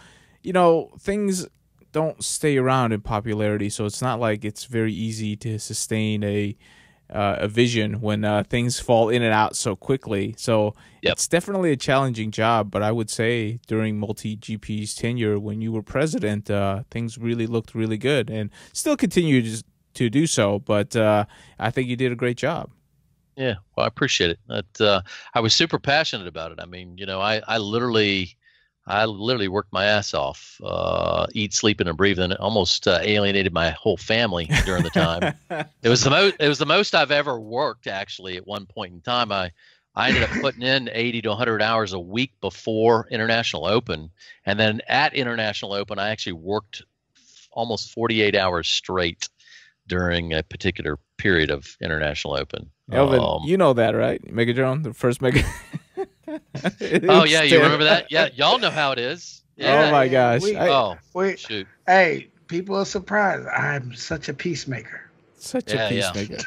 things don't stay around in popularity, so it's not like it's very easy to sustain a vision when things fall in and out so quickly. So it's definitely a challenging job, but I would say during Multi-GP's tenure, when you were president, things really looked really good and still continue to do so, but I think you did a great job. Yeah, well, I appreciate it. I was super passionate about it. I mean, I literally worked my ass off, eat, sleeping, and breathing. Almost alienated my whole family during the time. It was the most I've ever worked, actually. At one point in time, I ended up putting in 80 to 100 hours a week before International Open, and then at International Open, I actually worked almost 48 hours straight during a particular period of International Open. Elvin, you know that, right? Megadrone, the first Mega. Oh yeah, you remember that? Yeah, y'all know how it is. Yeah. Oh my gosh! Shoot. Hey, people are surprised. I'm such a peacemaker. Such a peacemaker.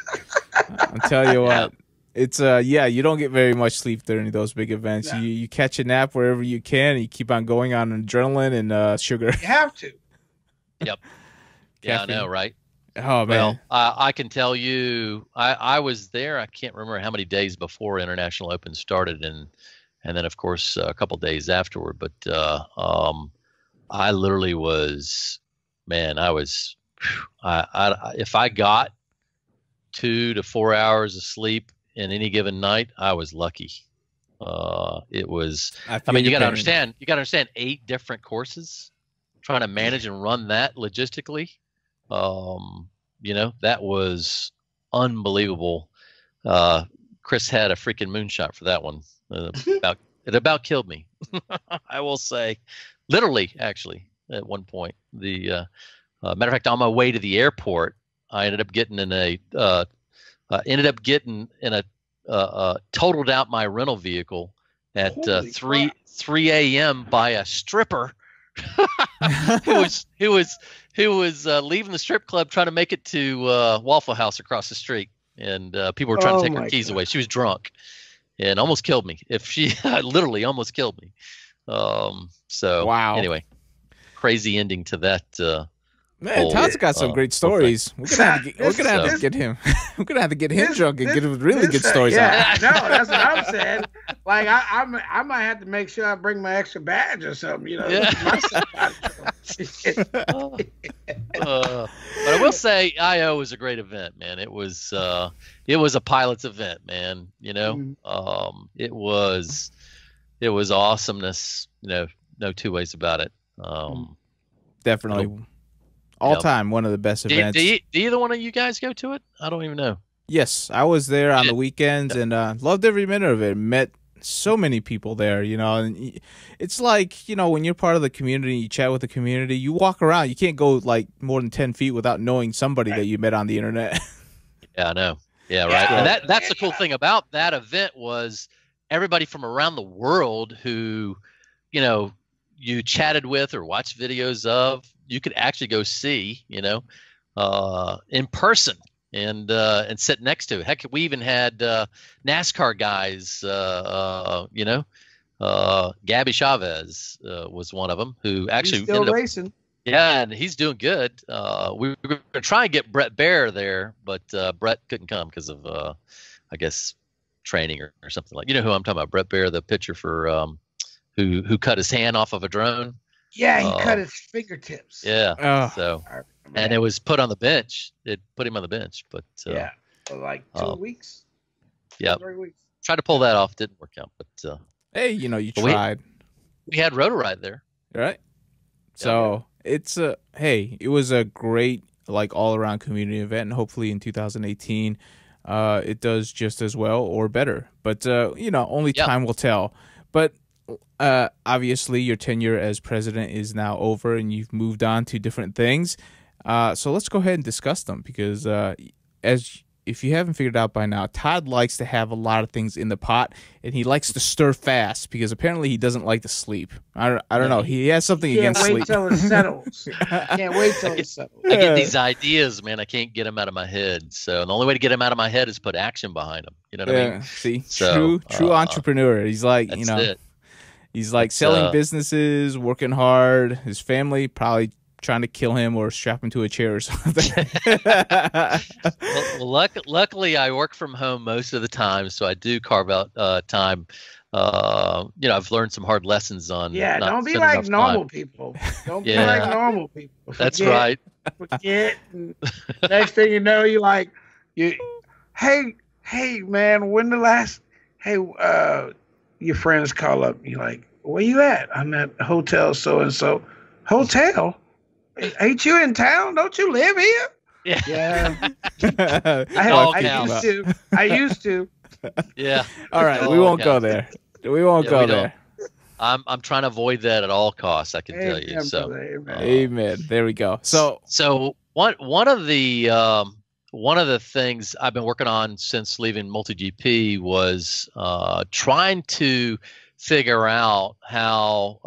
I'm telling you what. It's you don't get very much sleep during those big events. No. You catch a nap wherever you can, and you keep on going on adrenaline and sugar. You have to. Yep. Yeah, I know, right? Oh man. Well, I can tell you, I was there. I can't remember how many days before International Open started, and then of course a couple days afterward. But I literally was, man, I was, if I got 2 to 4 hours of sleep in any given night, I was lucky. It was, I mean, you got to understand 8 different courses, trying to manage and run that logistically. You know, that was unbelievable. Chris had a freaking moonshot for that one. It about killed me. I will say, literally, actually, at one point. The matter of fact, on my way to the airport, I ended up getting in a totaled out my rental vehicle at 3 a.m. by a stripper who was leaving the strip club trying to make it to Waffle House across the street, and people were trying to take her keys away. She was drunk and almost killed me. If she literally almost killed me. So wow. Anyway, crazy ending to that. Man, Todd's got some great stories. We're gonna have to get him. We're gonna have to get him drunk and get him really good stories out. Yeah, no, that's what I'm saying. Like I might have to make sure I bring my extra badge or something. You know. Yeah. But I will say, I.O. was a great event, man. It was a pilot's event, man. You know, it was awesomeness. You know, no two ways about it. Definitely. All time, one of the best events. Do either one of you guys go to it? I don't even know. Yes, I was there on the weekends and loved every minute of it. Met so many people there, you know. And it's like, you know, when you're part of the community, you chat with the community, you walk around. You can't go like more than 10 feet without knowing somebody that you met on the internet. Yeah, I know. Yeah, right. And that's the cool thing about that event was everybody from around the world who, you know, you chatted with or watched videos of, you could actually go see, you know, in person and sit next to it. Heck, we even had NASCAR guys, you know, Gabby Chavez was one of them who actually he's still racing. Yeah, and he's doing good. We were going to try and get Brett Baer there, but Brett couldn't come because of, I guess, training or something like. You know who I'm talking about? Brett Baer, the pitcher for who cut his hand off of a drone. Yeah, he cut his fingertips. Yeah. So, and it was put on the bench. It put him on the bench, but yeah, for like 2 weeks. Yeah, 3 weeks. Tried to pull that off, didn't work out. But hey, you know, you tried. We had Rotor Ride there, right? So it's it was a great like all around community event, and hopefully in 2018, it does just as well or better. But you know, only time will tell. But obviously your tenure as president is now over and you've moved on to different things. So let's go ahead and discuss them because if you haven't figured out by now, Todd likes to have a lot of things in the pot and he likes to stir fast because apparently he doesn't like to sleep. I don't know. He has something against sleep. Can't wait till it settles. Can't wait till it settles. I get these ideas, man. I can't get them out of my head. So the only way to get them out of my head is put action behind them. You know what I mean? See, so, true entrepreneur. He's like, you know. It. He's like selling businesses, working hard. His family probably trying to kill him or strap him to a chair or something. well, luckily, I work from home most of the time, so I do carve out time. You know, I've learned some hard lessons on. Yeah, don't be like normal people. Don't be like normal people. That's right. Forget. Next thing you know, hey, man, when the last? Hey, your friends call up. You're like, where you at? I'm at hotel so and so. Hotel? Ain't you in town? Don't you live here? Yeah. I used to. Yeah. All right, we won't go there. We won't go there. I'm trying to avoid that at all costs. I can tell you. Amen, So, brother. Amen. Amen. There we go. so one of the things I've been working on since leaving MultiGP was trying to figure out how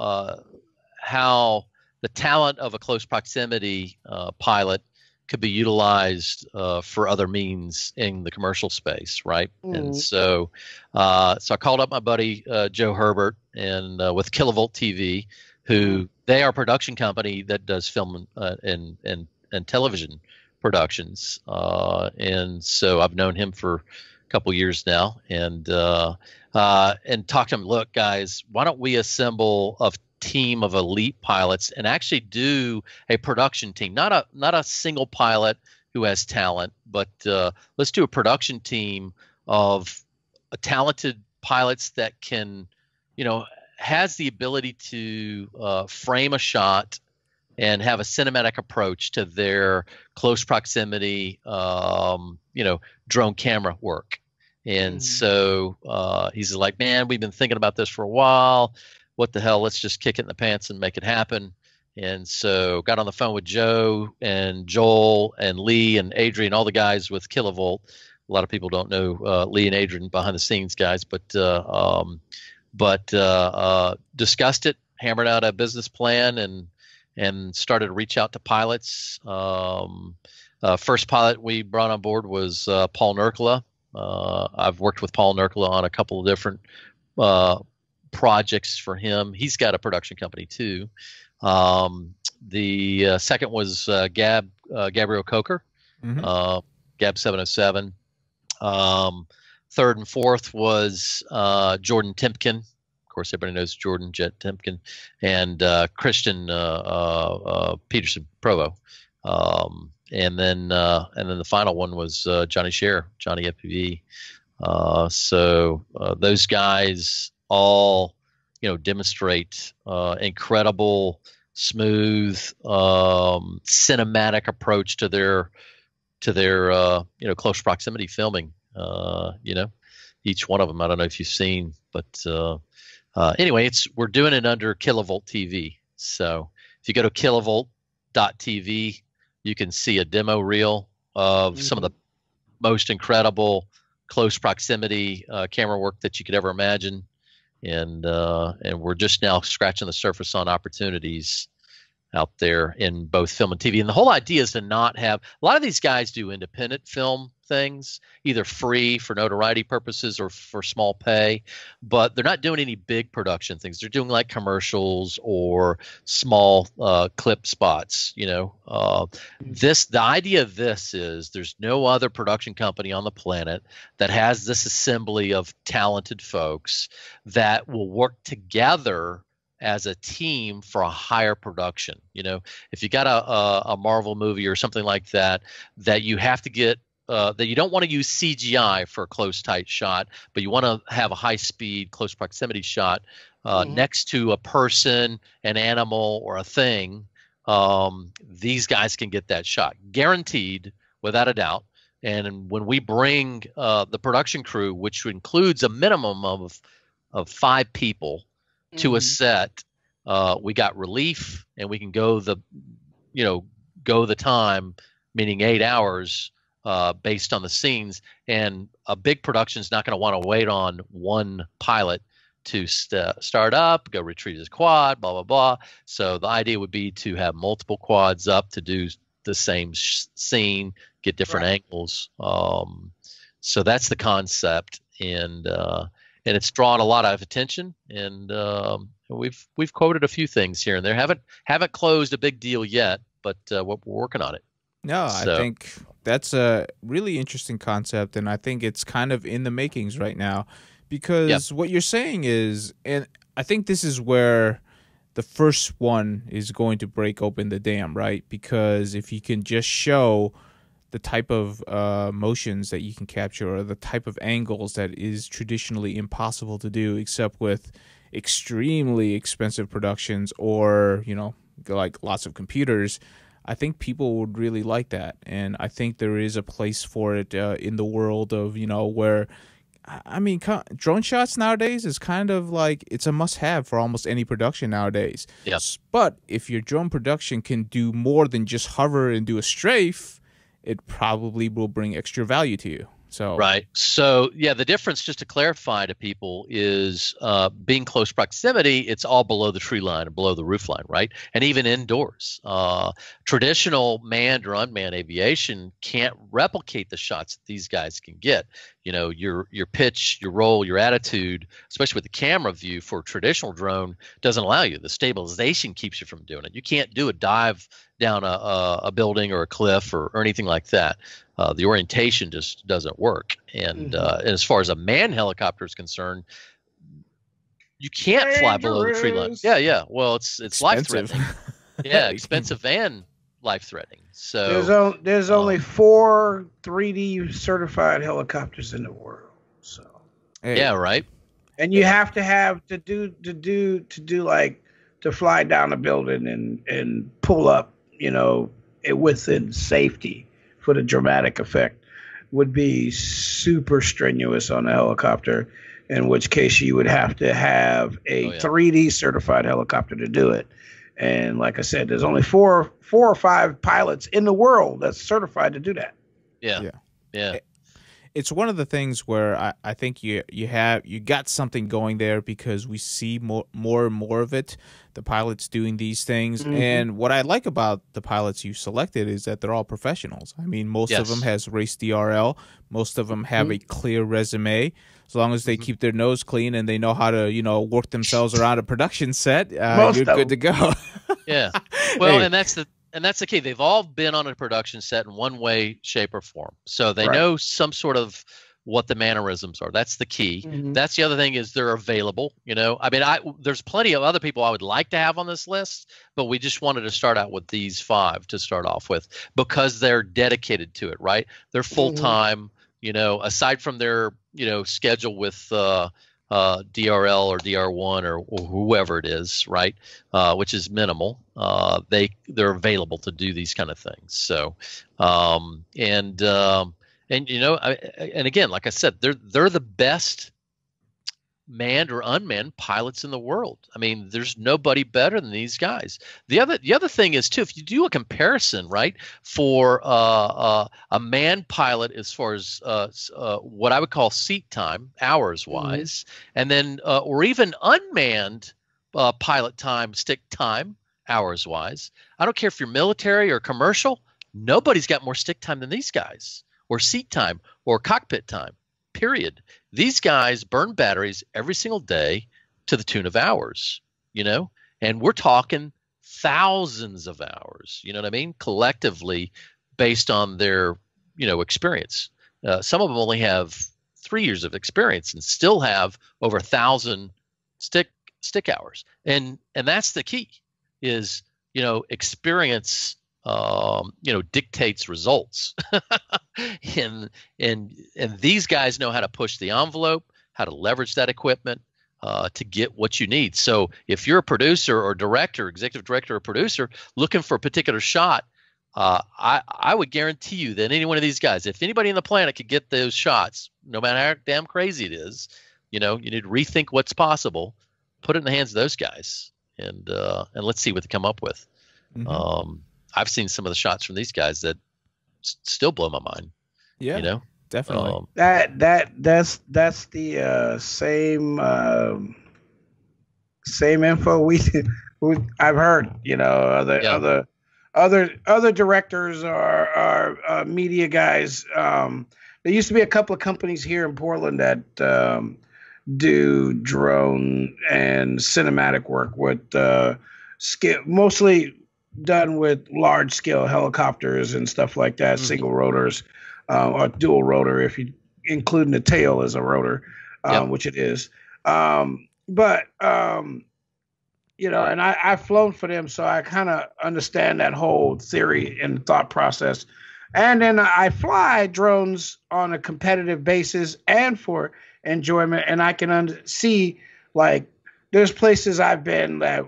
the talent of a close proximity pilot could be utilized for other means in the commercial space, right? And so I called up my buddy Joe Herbert and with Kilovolt TV, who they are a production company that does film and television productions, and so I've known him for a couple years now, and talked to him. Look, guys, why don't we assemble a team of elite pilots and actually do a production team, not a single pilot who has talent, but let's do a production team of talented pilots that can, has the ability to frame a shot and have a cinematic approach to their close proximity, drone camera work. And so he's like, man, we've been thinking about this for a while. What the hell? Let's just kick it in the pants and make it happen. And so got on the phone with Joe and Joel and Lee and Adrian, all the guys with Kilovolt. A lot of people don't know Lee and Adrian, behind the scenes guys, but discussed it, hammered out a business plan, and started to reach out to pilots. First pilot we brought on board was Paul Nurkla. I've worked with Paul Nurkla on a couple of different projects for him. He's got a production company too. The second was Gabriel Coker, Gab 707. Third and fourth was Jordan Timpkin. Of course, everybody knows Jordan Jet Timpkin, and Christian Peterson Provo. And then the final one was Johnny Scher, Johnny FPV. So those guys all, demonstrate incredible, smooth, cinematic approach to their close proximity filming. Each one of them. I don't know if you've seen, but anyway, we're doing it under Kilovolt TV. So if you go to kilovolt.tv, you can see a demo reel of some of the most incredible close proximity camera work that you could ever imagine, and we're just now scratching the surface on opportunities out there in both film and TV. And the whole idea is to not have – a lot of these guys do independent film things, either free for notoriety purposes or for small pay, but they're not doing any big production things. They're doing like commercials or small clip spots, The idea of this is there's no other production company on the planet that has this assembly of talented folks that will work together as a team for a higher production. If you got a Marvel movie or something like that you have to get that you don't want to use CGI for a close tight shot, but you want to have a high speed close proximity shot next to a person, an animal, or a thing. These guys can get that shot guaranteed, without a doubt. And when we bring the production crew, which includes a minimum of 5 people to a set, we got relief, and we can go the time, meaning 8 hours based on the scenes. And a big production is not going to want to wait on one pilot to start up, go retrieve his quad, blah, blah, blah. So the idea would be to have multiple quads up to do the same scene, get different angles. So that's the concept. And it's drawn a lot of attention, and we've quoted a few things here and there. Haven't closed a big deal yet, but we're working on it. No, I think that's a really interesting concept, and I think it's kind of in the makings right now, because what you're saying is, and I think this is where the first one is going to break open the dam, right? Because if you can just show the type of motions that you can capture, or the type of angles that is traditionally impossible to do except with extremely expensive productions or, like lots of computers, I think people would really like that. And I think there is a place for it in the world of, where I mean, drone shots nowadays is kind of like it's a must-have for almost any production nowadays. Yes. But if your drone production can do more than just hover and do a strafe, it probably will bring extra value to you. So right. So yeah, the difference, just to clarify to people, is being close proximity. It's all below the tree line or below the roof line, right? And even indoors, traditional manned or unmanned aviation can't replicate the shots that these guys can get. You know, your pitch, your roll, your attitude, especially with the camera view for a traditional drone, doesn't allow you. The stabilization keeps you from doing it. You can't do a dive down a building or a cliff or anything like that. The orientation just doesn't work. And as far as a manned helicopter is concerned, you can't fly below the tree line. Yeah. Well, it's life-threatening. Yeah, expensive and life-threatening. So there's only 4 3D certified helicopters in the world. So yeah, right. And you have to do like to fly down a building and pull up, you know, within safety for the dramatic effect would be super strenuous on a helicopter, in which case you would have to have a 3D certified helicopter to do it. And like I said, there's only four or five pilots in the world that's certified to do that. Yeah. It's one of the things where I think you got something going there, because we see more and more of it, the pilots doing these things. And what I like about the pilots you selected is that they're all professionals. I mean, most of them has race DRL. Most of them have a clear resume. As long as they keep their nose clean and they know how to, you know, work themselves around a production set, you're good to go. Yeah. Well, and that's the key. They've all been on a production set in one way, shape, or form. So they know some sort of what the mannerisms are. That's the key. That's the other thing, is they're available. You know, I mean, there's plenty of other people I would like to have on this list, but we just wanted to start out with these 5 to start off with, because they're dedicated to it, right? They're full-time, you know, aside from their, you know, schedule with DRL or DR1 or whoever it is, right? Which is minimal. They're available to do these kind of things. So, and you know, and again, like I said, they're the best manned or unmanned pilots in the world. I mean, there's nobody better than these guys. The other thing is too, if you do a comparison, right, for a manned pilot as far as what I would call seat time, hours wise, and then or even unmanned pilot time, stick time, hours wise. I don't care if you're military or commercial. Nobody's got more stick time than these guys, or seat time, or cockpit time. Period. These guys burn batteries every single day to the tune of hours, you know, and we're talking thousands of hours, you know what I mean, collectively, based on their, you know, experience. Some of them only have 3 years of experience and still have over 1,000 stick hours, and that's the key, is, you know, experience you know, dictates results. and these guys know how to push the envelope, how to leverage that equipment to get what you need. So if you're a producer or director, executive director or producer looking for a particular shot, I would guarantee you that any one of these guys, if anybody on the planet could get those shots, no matter how damn crazy it is, you know, you need to rethink what's possible, put it in the hands of those guys, and let's see what they come up with. I've seen some of the shots from these guys that still blow my mind. Yeah, you know, definitely. That's the same info I've heard. You know, other directors are media guys. There used to be a couple of companies here in Portland that do drone and cinematic work with mostly done with large scale helicopters and stuff like that, single rotors, or dual rotor, if you including the tail as a rotor, which it is. But you know, and I've flown for them, so I kind of understand that whole theory and thought process. And then I fly drones on a competitive basis and for enjoyment, and I can see, like, there's places I've been that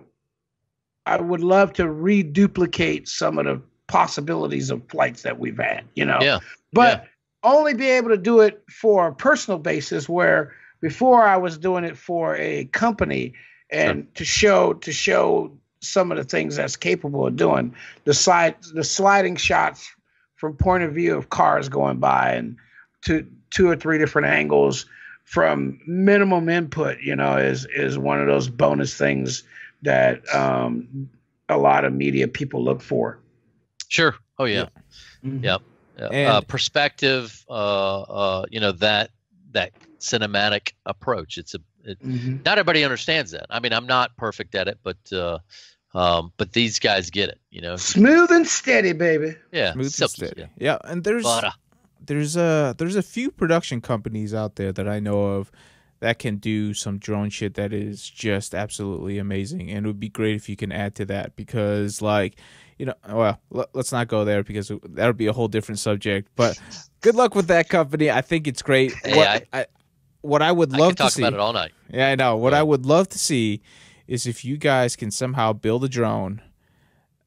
I would love to reduplicate some of the possibilities of flights that we've had, you know. But only be able to do it for a personal basis, where before I was doing it for a company, and Sure. to show some of the things that's capable of doing the sliding shots from point of view of cars going by, and two or three different angles from minimum input, is one of those bonus things that a lot of media people look for. Sure. Oh yeah. Yeah. Mhm. Yep. And Perspective. That cinematic approach. Mhm. Not everybody understands that. I mean, I'm not perfect at it, but these guys get it. Smooth and steady, baby. Yeah. smooth and Silky. steady. Yeah. Yeah, and Butter. there's a few production companies out there that I know of that can do some drone shit that is just absolutely amazing, and it would be great if you can add to that, because well, let's not go there because that would be a whole different subject. But good luck with that company. I think it's great. Hey, What I would I love could to talk see. about it all night. Yeah, I know. What Yeah. I would love to see is if you guys can somehow build a drone,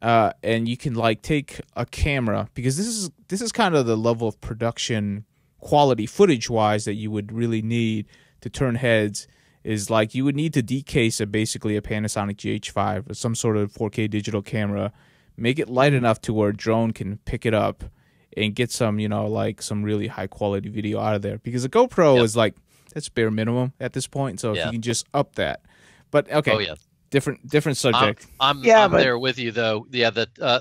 and you can like take a camera, because this is kind of the level of production quality footage wise that you would really need to turn heads. Is like you would need to decase basically a Panasonic GH5 or some sort of 4K digital camera, make it light enough to where a drone can pick it up and get some, like some really high quality video out of there. Because a GoPro Yep. is like, that's bare minimum at this point. So if Yeah. you can just up that. But okay, Oh yeah. different subject. I'm Yeah, but there with you though. Yeah.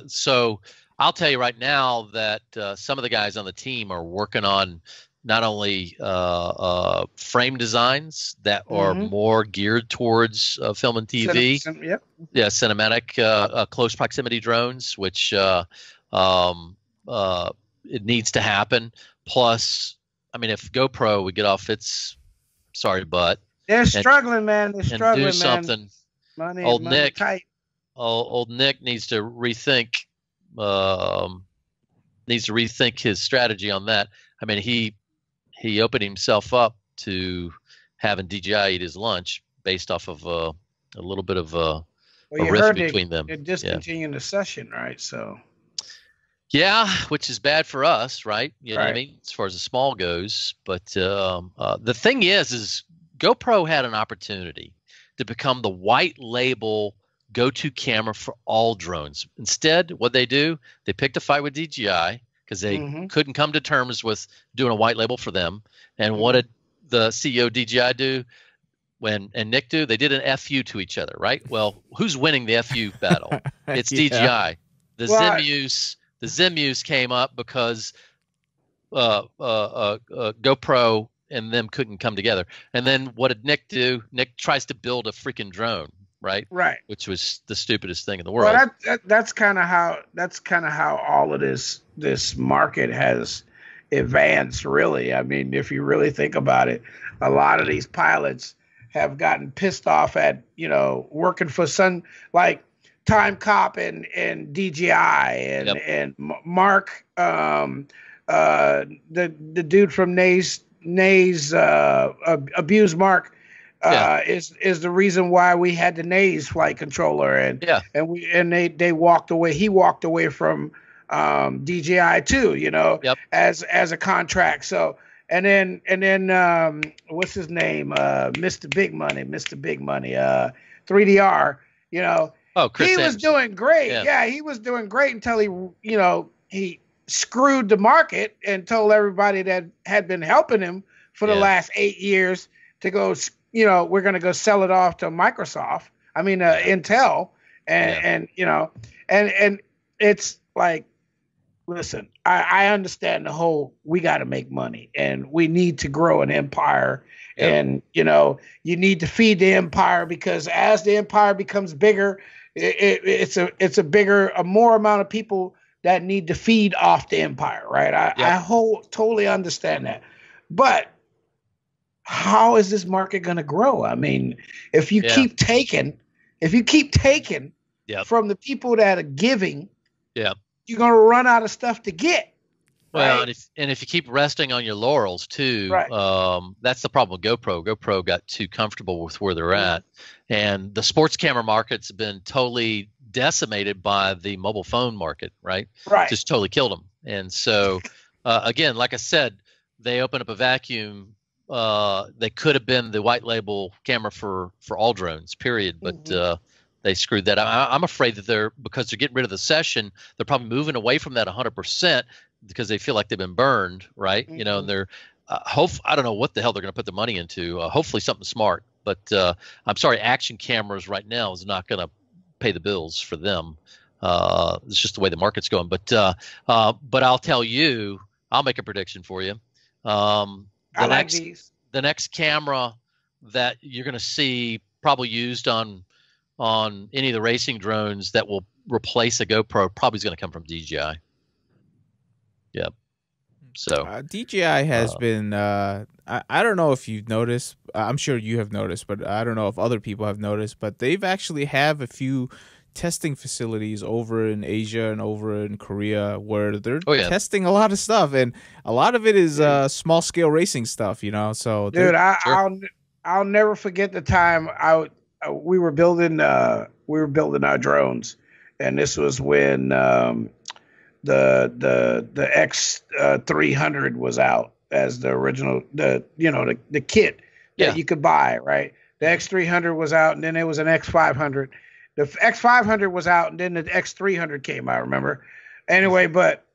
So I'll tell you right now that some of the guys on the team are working on not only frame designs that are Mhm. more geared towards film and TV. Yep. Yeah, cinematic close proximity drones, which it needs to happen. Plus, I mean, if GoPro would get off its sorry butt They're struggling, man. They're and struggling, do man. something, Money, old money Nick, tight. old Nick needs to rethink his strategy on that. I mean, he opened himself up to having DJI eat his lunch based off of a little bit of a Well, you rift heard between them. they're discontinuing the session, right? So Yeah, which is bad for us, right? You know what I Right. mean, as far as the small goes. But the thing is GoPro had an opportunity to become the white label go-to camera for all drones. Instead, what they do, they picked a fight with DJI because they Mhm. couldn't come to terms with doing a white label for them. And what Mhm. did the CEO DJI do? And Nick do? They did an FU to each other, right? Well, who's winning the FU battle? It's Yeah. DJI. The Well, Zimus came up because GoPro and them couldn't come together. And then what did Nick do? Nick tries to build a freaking drone, right? right. Which was the stupidest thing in the world. Well, that's kind of how all of this market has advanced. Really, I mean, if you really think about it, a lot of these pilots have gotten pissed off at working for like Time Cop and DJI and Yep. and Mark, the dude from Nays Abused Mark. Is the reason why we had the Nays flight controller, and Yeah. they walked away. He walked away from DJI too, Yep. as a contract. So and then what's his name? Mr. Big Money, 3DR. Oh, Chris He was Anderson. doing great. Yeah. Yeah, he was doing great until he screwed the market and told everybody that had been helping him for the Yeah. last 8 years to go, we're going to go sell it off to Microsoft. I mean, Intel. And it's like, listen, I understand the whole, we got to make money and we need to grow an empire. Yeah. And, you need to feed the empire, because as the empire becomes bigger, it's a more amount of people that need to feed off the empire, right? I totally understand that. But how is this market going to grow? I mean, if you keep taking Yep. from the people that are giving, Yep. you're going to run out of stuff to get. Well, Right? and if you keep resting on your laurels too, Right. that's the problem with GoPro. GoPro got too comfortable with where they're at, and the sports camera market's been totally decimated by the mobile phone market, right? Right. Just totally killed them. And so again, like I said, they open up a vacuum. They could have been the white label camera for all drones, period. But they screwed that up. I'm afraid that because they're getting rid of the session, they're probably moving away from that 100% because they feel like they've been burned, right? You know, and they're I don't know what the hell they're going to put the money into. Hopefully something smart. But I'm sorry, action cameras right now is not going to pay the bills for them. It's just the way the market's going. But I'll tell you, I'll make a prediction for you. The next camera that you're going to see probably used on any of the racing drones that will replace a GoPro probably is going to come from DJI. Yep. So DJI has been. I don't know if you've noticed. I'm sure you have noticed, but I don't know if other people have noticed. But they've actually have a few testing facilities over in Asia and over in Korea where they're testing a lot of stuff, and a lot of it is small scale racing stuff, you know. So dude, I'll never forget the time we were building our drones, and this was when the X 300 was out as the original, the kit that you could buy, right? The X 300 was out, and then there was an X 500. The X 500 was out, and then the X 300 came out. Remember? Anyway, but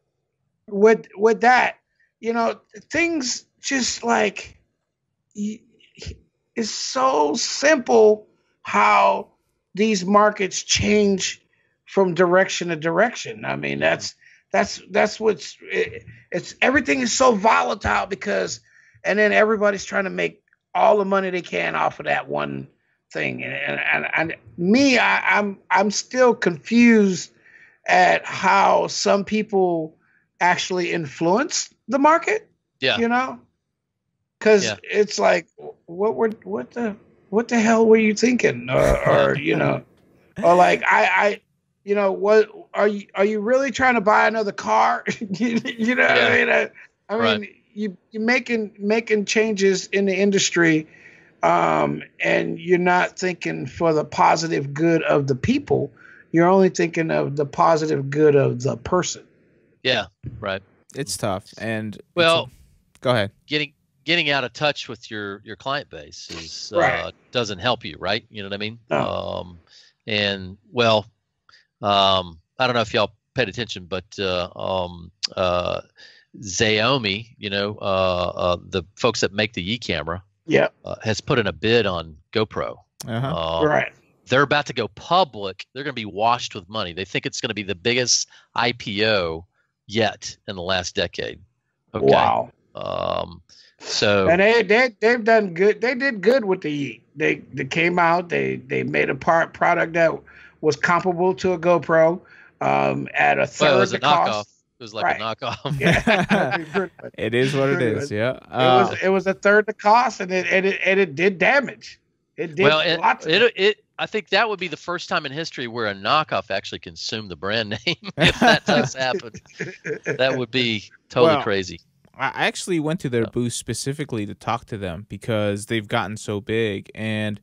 with that, you know, things just like it's so simple how these markets change from direction to direction. I mean, that's what's it's everything is so volatile because, and then everybody's trying to make all the money they can off of that one thing. And me, I'm still confused at how some people actually influence the market. Yeah, you know, because it's like, what the hell were you thinking, or you know, or like you know, what are you really trying to buy another car? you know what I mean? I mean, you're making changes in the industry, and you're not thinking for the positive good of the people. You're only thinking of the positive good of the person. Yeah, right. It's tough, and well, go ahead. Getting out of touch with your client base is doesn't help you, right? You know what I mean? No. And well, I don't know if y'all paid attention, but Xiaomi, you know, the folks that make the camera, has put in a bid on GoPro. Right. They're about to go public. They're going to be washed with money. They think it's going to be the biggest IPO yet in the last decade. Okay. Wow. So and they've done good. They did good with the They came out. They made a product that was comparable to a GoPro at a third it was the a knockoff. cost. It was like a knockoff. Yeah. It is what it is. Yeah. It was a third the cost, and it did damage. It did lots. I think that would be the first time in history where a knockoff actually consumed the brand name. If that does happen, that would be totally crazy. I actually went to their booth specifically to talk to them because they've gotten so big, and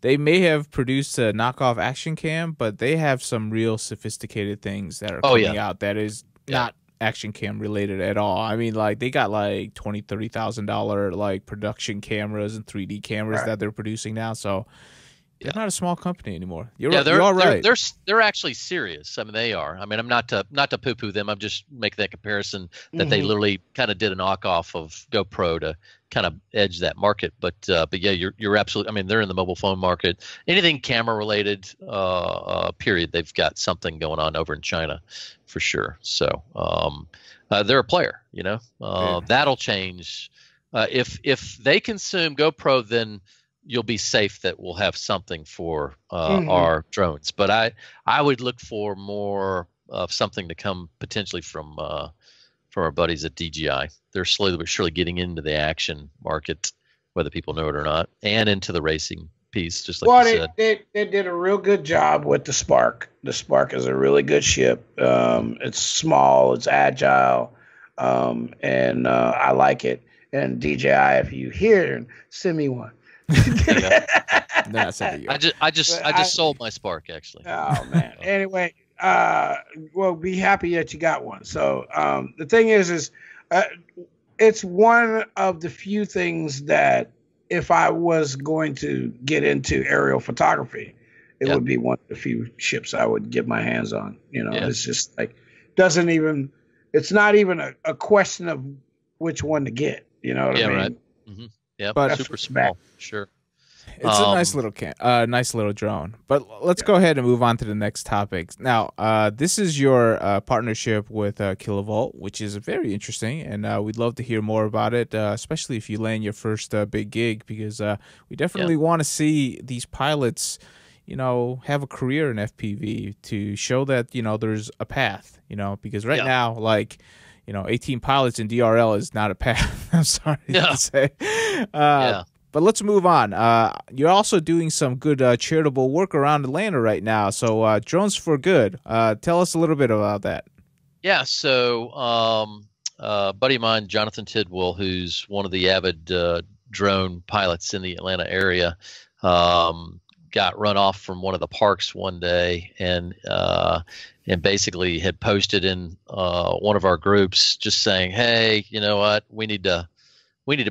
they may have produced a knockoff action cam, but they have some real sophisticated things that are coming out that is not action cam related at all. I mean, like they got like $20,000-$30,000 like production cameras and 3D cameras that they're producing now. So they're not a small company anymore. You're all right. They're actually serious. I mean, they are. I mean, I'm not to poo-poo them. I'm just making that comparison that they literally kind of did a knockoff of GoPro to kind of edge that market. But yeah, you're absolutely. I mean, they're in the mobile phone market. Anything camera related, period. They've got something going on over in China, for sure. So they're a player. You know, that'll change. If they consume GoPro, then you'll be safe that we'll have something for our drones. But I would look for more of something to come potentially from our buddies at DJI. They're slowly but surely getting into the action market, whether people know it or not, and into the racing piece, just like you said. They did a real good job with the Spark. The Spark is a really good ship. It's small, it's agile, and I like it. And DJI, if you hear, send me one. I just sold my Spark, actually. Oh man. Anyway, well, be happy that you got one. So the thing is Uh, it's one of the few things that if I was going to get into aerial photography, it Yeah. would be one of the few ships I would get my hands on. Yeah. It's just like, doesn't even, it's not even a question of which one to get. You know what I mean? Right. Mm-hmm. Yeah, But super small. Sure. It's a nice little nice little drone. But let's go ahead and move on to the next topic. Now, this is your partnership with Kilovolt, which is very interesting, and we'd love to hear more about it, especially if you land your first big gig, because we definitely want to see these pilots, have a career in FPV to show that, there's a path, because right now, like, 18 pilots in DRL is not a path. I'm sorry to say. But let's move on. You're also doing some good charitable work around Atlanta right now. So Drones for Good. Tell us a little bit about that. Yeah. So a buddy of mine, Jonathan Tidwell, who's one of the avid drone pilots in the Atlanta area, got run off from one of the parks one day and basically had posted in one of our groups just saying, hey, you know what, we need to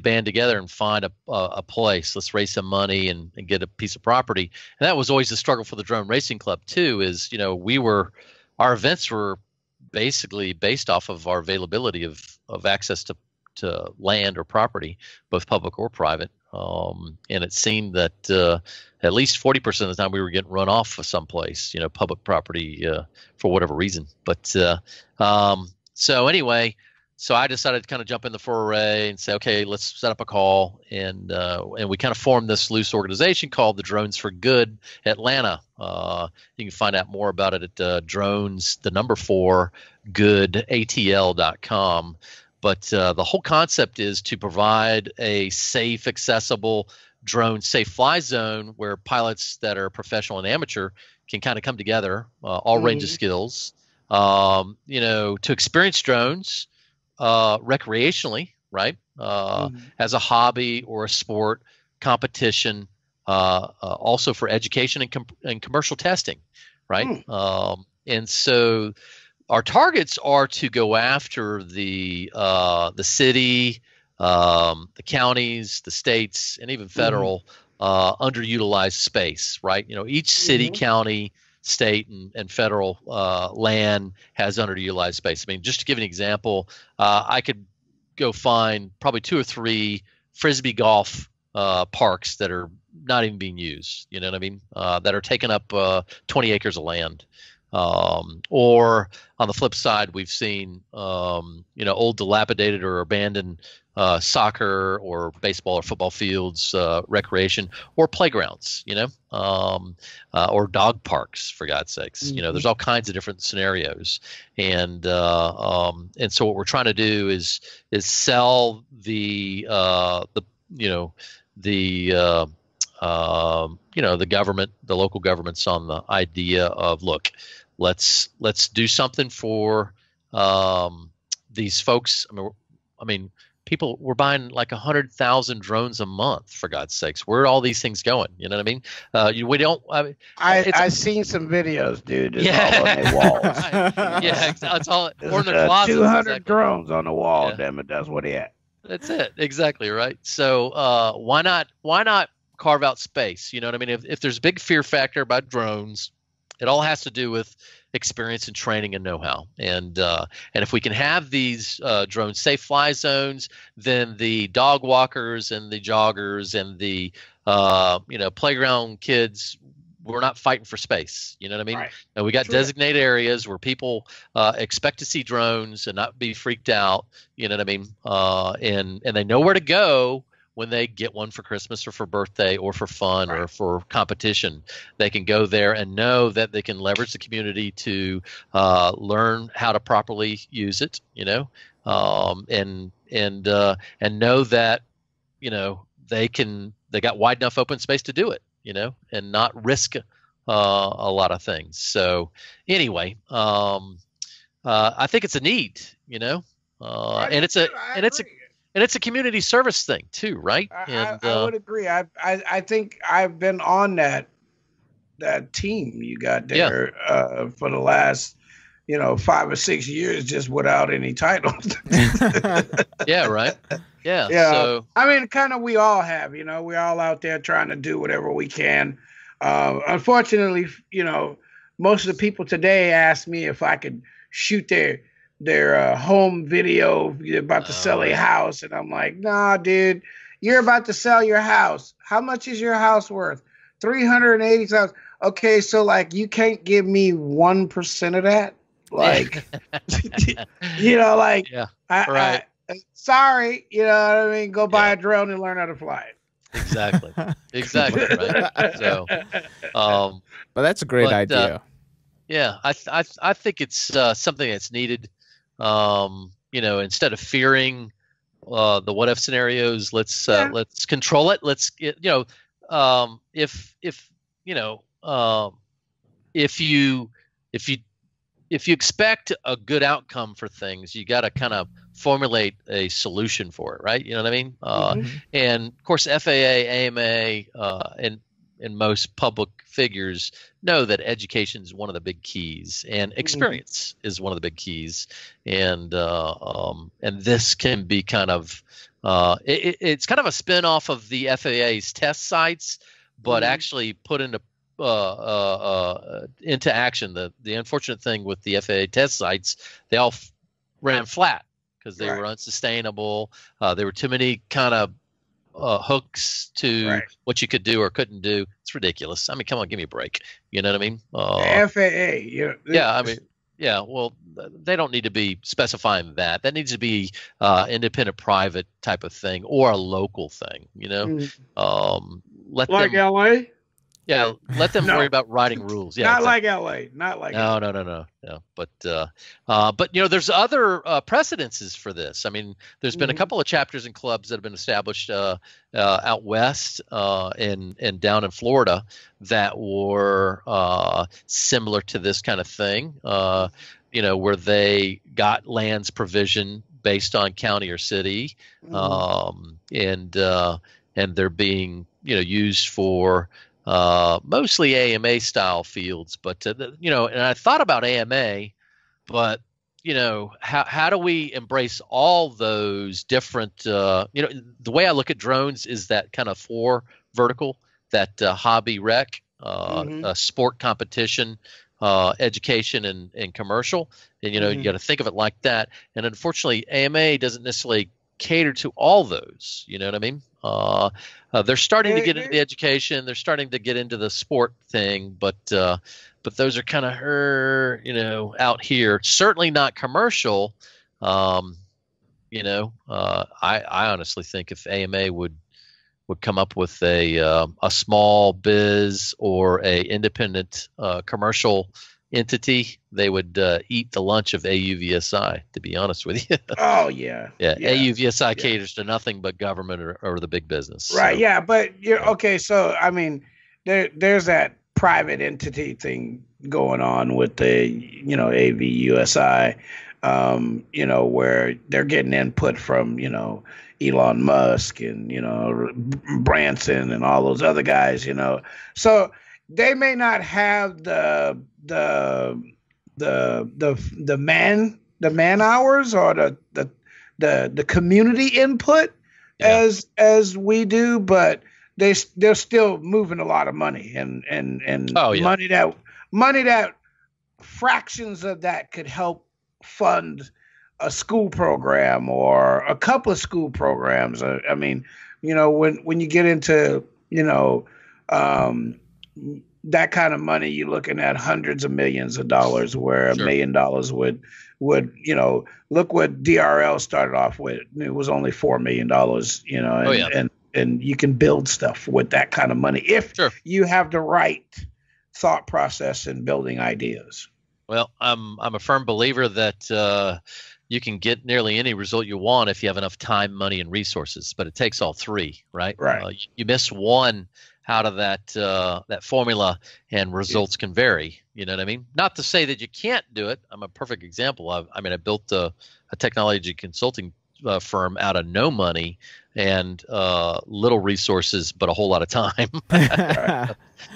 band together and find a place. Let's raise some money and get a piece of property. And that was always the struggle for the Drone Racing Club too, is, our events were basically based off of our availability of access to land or property, both public or private. And it seemed that at least 40% of the time we were getting run off of someplace, public property for whatever reason. But so anyway, so I decided to kind of jump in the foray and say, okay, let's set up a call. And we kind of formed this loose organization called the Drones for Good Atlanta. You can find out more about it at drones, the number 4, goodatl.com. But the whole concept is to provide a safe, accessible drone safe fly zone where pilots that are professional and amateur can kind of come together, all range of skills, to experience drones recreationally, right? As a hobby or a sport, competition, also for education and commercial testing, right? And so our targets are to go after the city, the counties, the states, and even federal underutilized space, right? Each city, county, state, and federal land has underutilized space. I mean, just to give an example, I could go find probably 2 or 3 Frisbee golf parks that are not even being used, you know what I mean, that are taking up 20 acres of land. Or on the flip side, we've seen, old dilapidated or abandoned soccer or baseball or football fields, recreation, or playgrounds, or dog parks, for God's sakes. There's all kinds of different scenarios. And so what we're trying to do is sell the government, the local governments on the idea of, look, let's do something for these folks. I mean, people were buying like 100,000 drones a month, for God's sakes. Where are all these things going? You know what I mean? We don't. I've seen some videos, dude. It's all on the walls. Yeah, it's all. Or in the closets. 200 exactly. drones on the wall. Yeah. Damn it, that's what he had. That's it, exactly right. So why not carve out space? You know what I mean? If there's a big fear factor about drones, it all has to do with experience and training and know-how. And if we can have these drone safe fly zones, then the dog walkers and the joggers and the playground kids, we're not fighting for space. You know what I mean? Right. And we got designated areas where people expect to see drones and not be freaked out. You know what I mean? And they know where to go when they get one for Christmas or for birthday or for fun or for competition. They can go there and know that they can leverage the community to learn how to properly use it, and know that, they got wide enough open space to do it, and not risk a lot of things. So anyway, I think it's a need, and it's a community service thing too, right? I would agree. I think I've been on that team you got there for the last 5 or 6 years just without any titles. Yeah, right. Yeah. Yeah. So I mean, kind of we all have, we're all out there trying to do whatever we can. Unfortunately, most of the people today ask me if I could shoot their home video about to sell a house. And I'm like, nah, dude, you're about to sell your house. How much is your house worth? 380,000. Okay. So like, you can't give me 1% of that. Like, like, yeah, right. Sorry, you know what I mean? Go buy a drone and learn how to fly it. Exactly. Right. So, but that's a great idea. Yeah, I think it's something that's needed. Instead of fearing the what if scenarios, let's control it. Let's if you expect a good outcome for things, you got to kind of formulate a solution for it, right? You know what I mean? And of course, FAA, AMA, and most public figures know that education is one of the big keys, and experience is one of the big keys. And this can be kind of it's kind of a spin-off of the FAA's test sites, but actually put into action. The unfortunate thing with the FAA test sites, they all ran flat because they were unsustainable. There were too many kind of hooks to what you could do or couldn't do. It's ridiculous. I mean, come on, give me a break. You know what I mean? FAA. Well, they don't need to be specifying that. That needs to be independent, private type of thing, or a local thing. Let like them, LA. Yeah, let them worry about writing rules. Yeah, not like LA. Not like no. But there's other precedences for this. I mean, there's been a couple of chapters and clubs that have been established out west and down in Florida that were similar to this kind of thing. Where they got lands provision based on county or city, and they're being used for mostly AMA style fields, but and I thought about AMA, but how do we embrace all those different? The way I look at drones is that kind of 4 vertical, that hobby rec, sport competition, education, and commercial, and you got to think of it like that. And unfortunately, AMA doesn't necessarily cater to all those. You know what I mean? They're starting to get into the education. They're starting to get into the sport thing, but those are kind of out here. Certainly not commercial. I honestly think if AMA would come up with a small biz or a independent commercial entity, they would eat the lunch of AUVSI, to be honest with you. Oh, yeah. AUVSI caters to nothing but government or the big business. Right, so. Yeah, but okay, so, I mean, there's that private entity thing going on with the, AVUSI, where they're getting input from, Elon Musk and, Branson and all those other guys, So they may not have the man hours or the community input as we do, but they're still moving a lot of money and money that fractions of that could help fund a school program or a couple of school programs. I mean, when you get into that kind of money, you're looking at hundreds of millions of dollars, where $1 million would look what DRL started off with. It was only $4 million, and you can build stuff with that kind of money if you have the right thought process in building ideas. Well, I'm a firm believer that you can get nearly any result you want if you have enough time, money, and resources, but it takes all 3, right? Right. You miss one out of that formula, and results can vary. You know what I mean? Not to say that you can't do it. I'm a perfect example. I built a technology consulting firm out of no money and little resources, but a whole lot of time.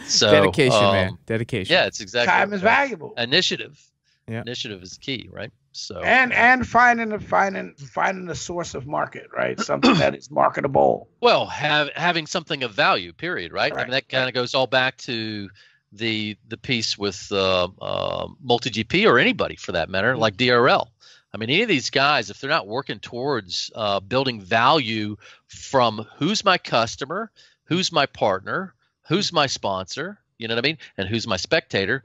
So dedication, man. Dedication. Yeah, it's exactly time is valuable. Initiative. initiative is key, right? So and finding the source of market, right? Something that is marketable. Well, having something of value, period, right? I mean, that kind of goes all back to the piece with multi-GP or anybody for that matter, like DRL. I mean, any of these guys, if they're not working towards building value from who's my customer, who's my partner, who's my sponsor, you know what I mean, and who's my spectator,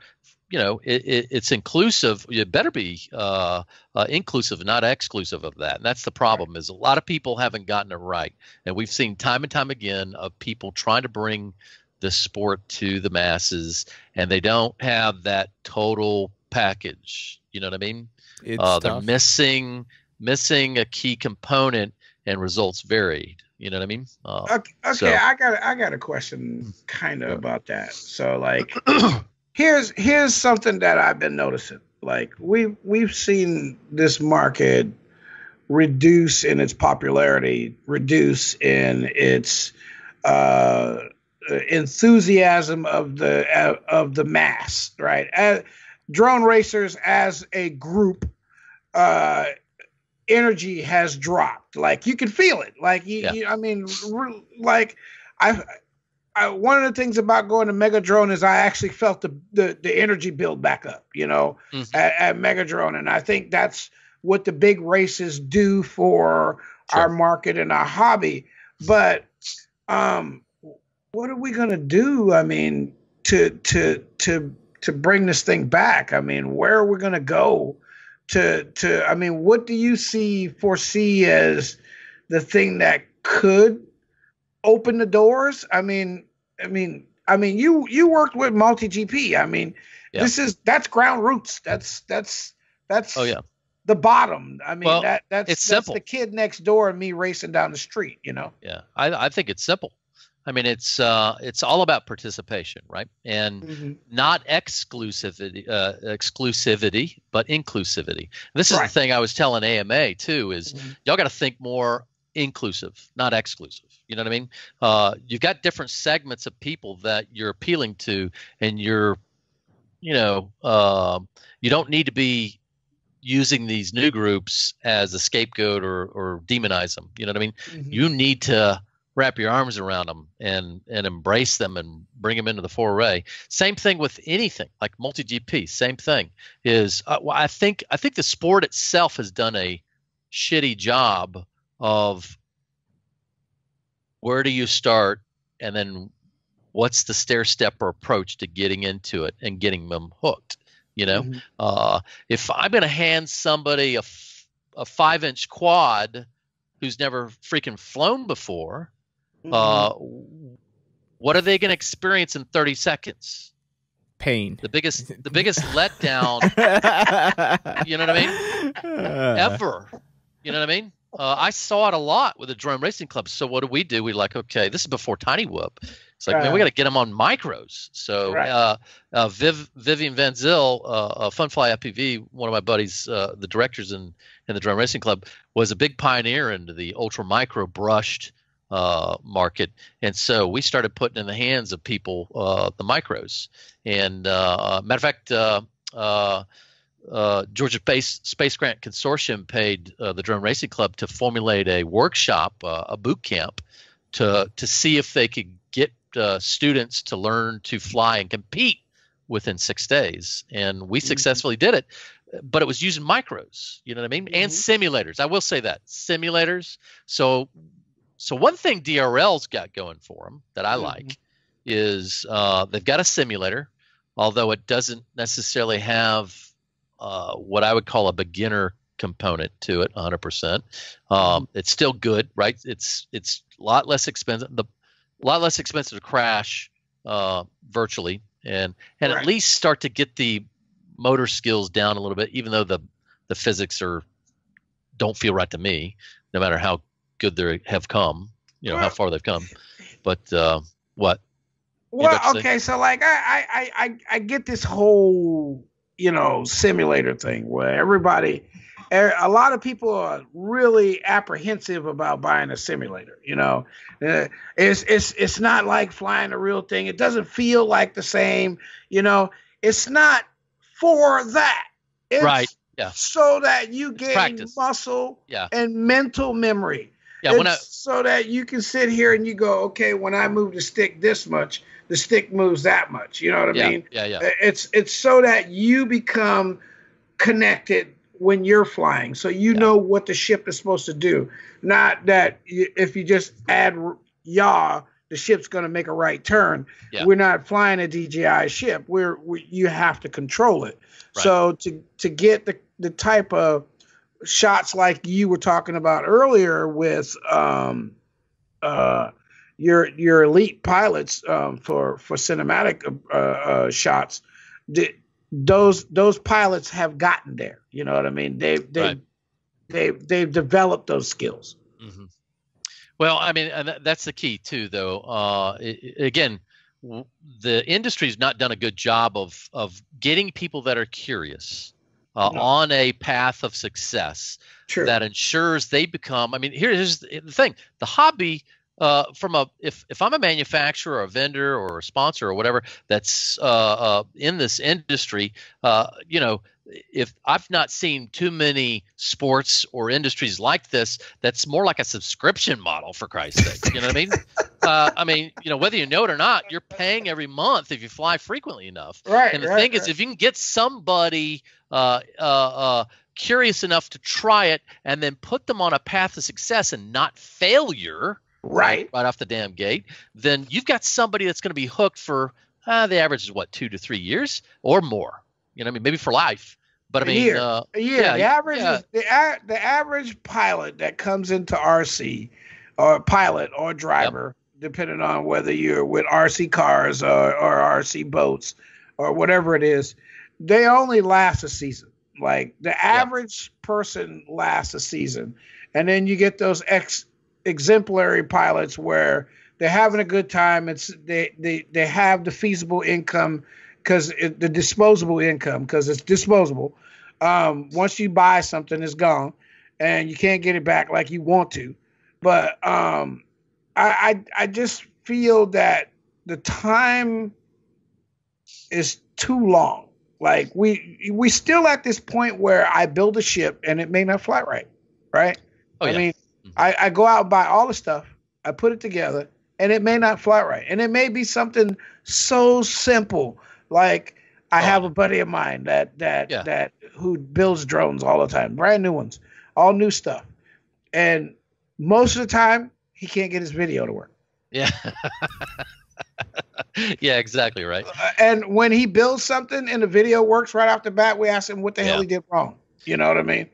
you know, it's inclusive. You better be inclusive, not exclusive of that. And that's the problem is a lot of people haven't gotten it right. And we've seen time and time again of people trying to bring the sport to the masses, and they don't have that total package. You know what I mean? They're missing a key component, and results varied. You know what I mean? Okay, so, I got a question kind of about that. So like, here's something that I've been noticing. Like we've seen this market reduce in its popularity, reduce in its enthusiasm of the mass, right? As drone racers as a group, energy has dropped. Like you can feel it. Like I mean, like I one of the things about going to Megadrone is I actually felt the energy build back up, you know, at Megadrone, and I think that's what the big races do for our market and our hobby. But what are we gonna do? I mean, to bring this thing back. I mean, where are we gonna go? I mean, what do you foresee as the thing that could open the doors? I mean, you worked with multi-GP. I mean, that's ground roots. That's the bottom. I mean, that's simple. The kid next door and me racing down the street, you know? Yeah. I think it's simple. I mean, it's all about participation, right? And not exclusivity, but inclusivity. This is the thing I was telling AMA too, is y'all got to think more inclusive, not exclusive. You know what I mean? You've got different segments of people that you're appealing to, and you don't need to be using these new groups as a scapegoat or demonize them. You know what I mean? You need to wrap your arms around them and embrace them and bring them into the foray. Same thing with anything like multi-GP. Same thing is I think the sport itself has done a shitty job of where do you start and then what's the stair step or approach to getting into it and getting them hooked. You know, if I'm going to hand somebody a 5-inch quad who's never freaking flown before, what are they going to experience in 30 seconds? Pain. The biggest letdown. You know what I mean? Ever. You know what I mean? I saw it a lot with the Drone Racing Club. So what do? We like, okay, this is before Tiny Whoop. It's like, man, we got to get them on micros. So Vivian Van Zyl, Funfly FPV, one of my buddies, the directors in the Drone Racing Club, was a big pioneer into the ultra micro brushed market. And so we started putting in the hands of people the micros. And matter of fact, Georgia Space Grant Consortium paid the Drone Racing Club to formulate a workshop, a boot camp, to see if they could get students to learn to fly and compete within 6 days. And we successfully did it, but it was using micros, you know what I mean? And simulators. I will say that simulators. So one thing DRL's got going for them that I like is they've got a simulator, although it doesn't necessarily have what I would call a beginner component to it 100%. It's still good, right? It's a lot less expensive. A lot less expensive to crash virtually, and at least start to get the motor skills down a little bit, even though the physics don't feel right to me, no matter how good they have come, how far they've come. But what? Well, okay, so like I get this whole simulator thing where a lot of people are really apprehensive about buying a simulator. It's not like flying a real thing. It doesn't feel like the same. It's not for that. It's right. Yeah. so that you gain Practice. muscle Yeah. and mental memory. Yeah. It's so that you can sit here and you go, okay, when I move the stick this much, the stick moves that much. You know what I mean? Yeah. It's so that you become connected when you're flying, so you know what the ship is supposed to do. Not that if you just add yaw, the ship's going to make a right turn. Yeah. We're not flying a DJI ship. You have to control it. Right. So to get the type of shots like you were talking about earlier with your elite pilots for cinematic shots, those pilots have gotten there. You know what I mean? They've developed those skills. Mm-hmm. Well, I mean, and that's the key too, though. Again, the industry's not done a good job of getting people that are curious on a path of success that ensures they become. I mean, here's the thing: the hobby. If I'm a manufacturer or a vendor or a sponsor or whatever that's in this industry, if I've not seen too many sports or industries like this, that's more like a subscription model, for Christ's sake. You know what I mean? Whether you know it or not, you're paying every month if you fly frequently enough. Right. And the thing is, if you can get somebody curious enough to try it and then put them on a path of success and not failure, right off the damn gate, then you've got somebody that's going to be hooked for the average is what, 2 to 3 years or more. You know what I mean? Maybe for life. But I mean, a year. Yeah, the average is the average pilot that comes into RC, or pilot or driver, depending on whether you're with RC cars or RC boats or whatever it is, they only last a season. Like the average person lasts a season, and then you get those exemplary pilots where they're having a good time. They have the feasible income the disposable income, because it's disposable. Once you buy something, it's gone and you can't get it back like you want to. But I just feel that the time is too long. Like we still at this point where I build a ship and it may not fly right? I mean, I go out and buy all the stuff, I put it together, and it may not fly right. And it may be something so simple. Like I have a buddy of mine that who builds drones all the time, brand new ones, all new stuff. And most of the time he can't get his video to work. Yeah. Yeah, exactly right. And when he builds something and the video works right off the bat, we ask him what the hell he did wrong. You know what I mean?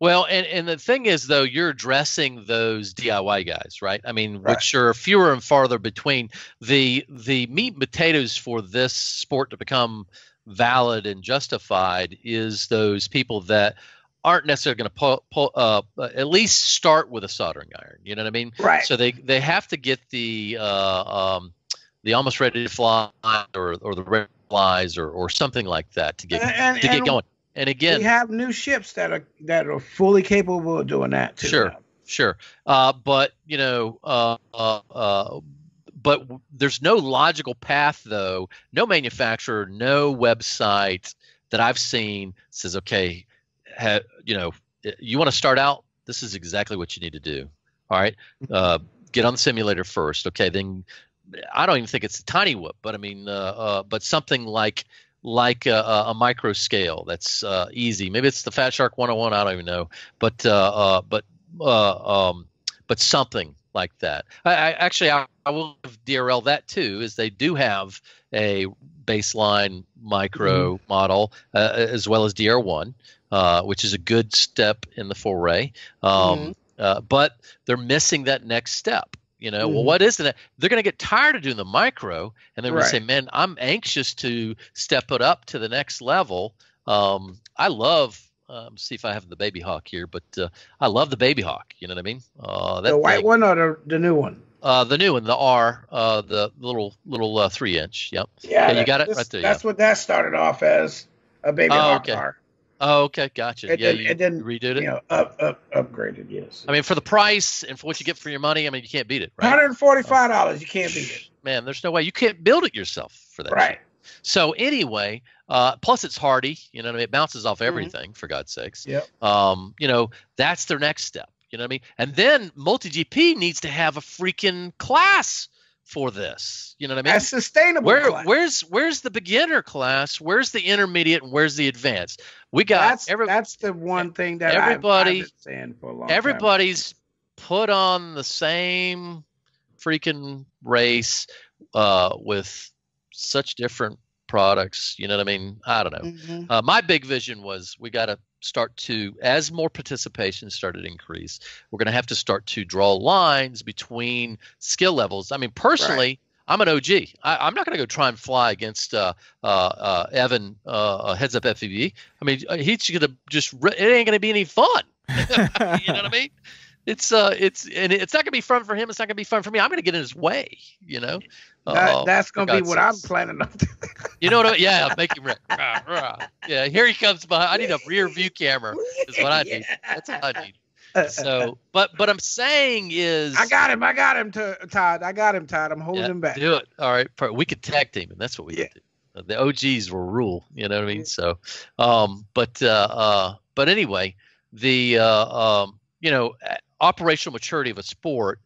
Well, and the thing is, though, you're addressing those DIY guys, right? I mean, which are fewer and farther between. The meat and potatoes for this sport to become valid and justified is those people that aren't necessarily going to at least start with a soldering iron. You know what I mean? Right. So they have to get the almost ready to fly or the ready to flies or something like that to get going. And again, we have new ships that are fully capable of doing that too. Sure. But but there's no logical path, though. No manufacturer, no website that I've seen says, okay, you want to start out, this is exactly what you need to do. All right. Get on the simulator first. Okay. Then I don't even think it's a tiny whoop, but I mean, but something like a micro scale that's easy. Maybe it's the Fat Shark 101. I don't even know, but something like that. I will give DRL that too, is they do have a baseline micro model as well as DR1, which is a good step in the foray. But they're missing that next step. Well, what is it? They're going to get tired of doing the micro, and they're going to say, man, I'm anxious to step it up to the next level. I love, see if I have the Baby Hawk here, but I love the Baby Hawk. You know what I mean? The white one or the new one? The new one, the R, the little 3-inch. Yep. Yeah, you got it right there. That's what that started off as, a Baby Hawk R. Oh, okay, gotcha. And then redid it. Upgraded. Yes. I mean, for the price and for what you get for your money, I mean, you can't beat it, right? $145. You can't beat it. Man, there's no way you can't build it yourself for that. Right. So anyway, plus it's hardy. You know what I mean? It bounces off everything, for God's sakes. Yep. You know, that's their next step. You know what I mean? And then MultiGP needs to have a freaking class for this. You know what I mean? A sustainable class. Where's the beginner class? Where's the intermediate? And where's the advanced? We got that's the one thing that I've been saying for a long time. Everybody's put on the same freaking race with such different products. You know what I mean? I don't know. Mm-hmm. My big vision was we got to start to, as more participation started to increase, we're going to have to start to draw lines between skill levels. I mean, personally, I'm an OG. I'm not going to go try and fly against Evan Heads Up FPV. I mean, he's going to just, it ain't going to be any fun. You know what I mean? It's not going to be fun for him. It's not going to be fun for me. I'm going to get in his way, you know. That's going to be what I'm planning on doing. You know what I mean? Yeah, make him yeah, here he comes behind. I need a rear view camera is what I need. That's what I need. So, but I'm saying is I got him, Todd. I'm holding him back. Do it. All right. We could tag team, and that's what we could do. The OGs will rule. You know what I mean? So, but anyway, the you know, operational maturity of a sport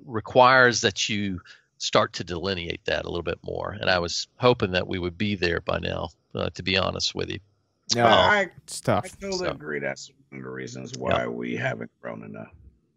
requires that you start to delineate that a little bit more. And I was hoping that we would be there by now, to be honest with you. Yeah, it's tough. I totally agree. That's one of the reasons why we haven't grown enough.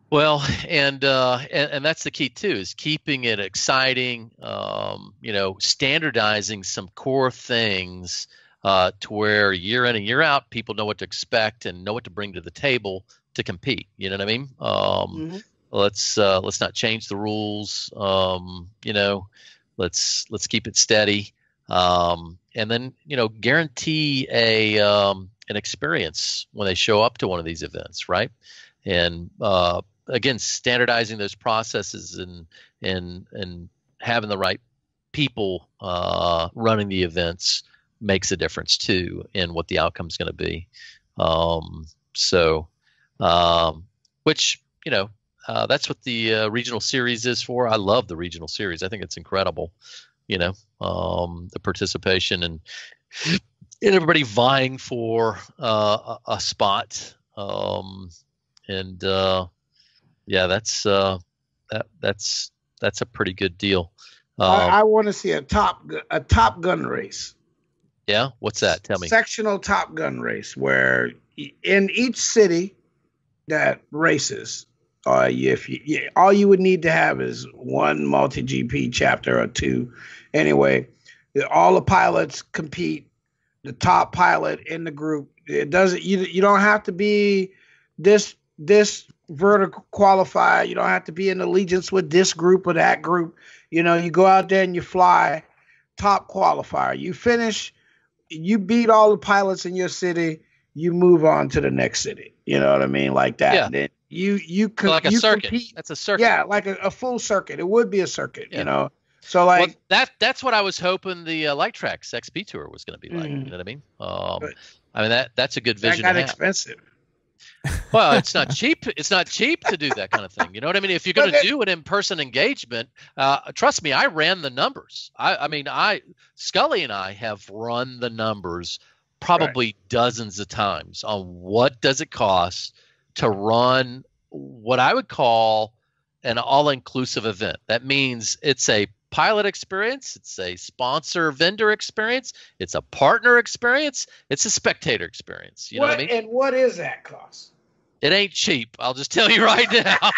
Well, and that's the key too, is keeping it exciting, you know, standardizing some core things to where year in and year out, people know what to expect and know what to bring to the table to compete. You know what I mean? Let's not change the rules. You know, let's keep it steady. And then, you know, guarantee an experience when they show up to one of these events, right? And again, standardizing those processes and having the right people running the events makes a difference too in what the outcome is going to be. Which, you know, that's what the regional series is for. I love the regional series. I think it's incredible. You know, the participation and everybody vying for a spot. Yeah, that's a pretty good deal. I want to see a Top Gun race. Yeah, what's that? Tell me. Sectional Top Gun race, where in each city that races, all you would need to have is one MultiGP chapter or two. Anyway, all the pilots compete. The top pilot in the group. It doesn't. You don't have to be this vertical qualified. You don't have to be in allegiance with this group or that group. You know, you go out there and you fly top qualifier. You finish. You beat all the pilots in your city. You move on to the next city. You know what I mean? Like that. Yeah. Then you could like a circuit. Compete. That's a circuit. Yeah, like a full circuit. It would be a circuit. Yeah. You know. So like that's what I was hoping the Light Tracks XP tour was going to be like. You know what I mean? I mean that's a good vision. That got expensive. Well, it's not cheap. It's not cheap to do that kind of thing. You know what I mean? If you're going to do an in-person engagement, trust me, I ran the numbers. I mean, Scully and I have run the numbers probably dozens of times on what does it cost to run what I would call an all-inclusive event. That means it's a pilot experience, it's a sponsor vendor experience, it's a partner experience, it's a spectator experience. You know what I mean? And what is that cost? It ain't cheap. I'll just tell you right now.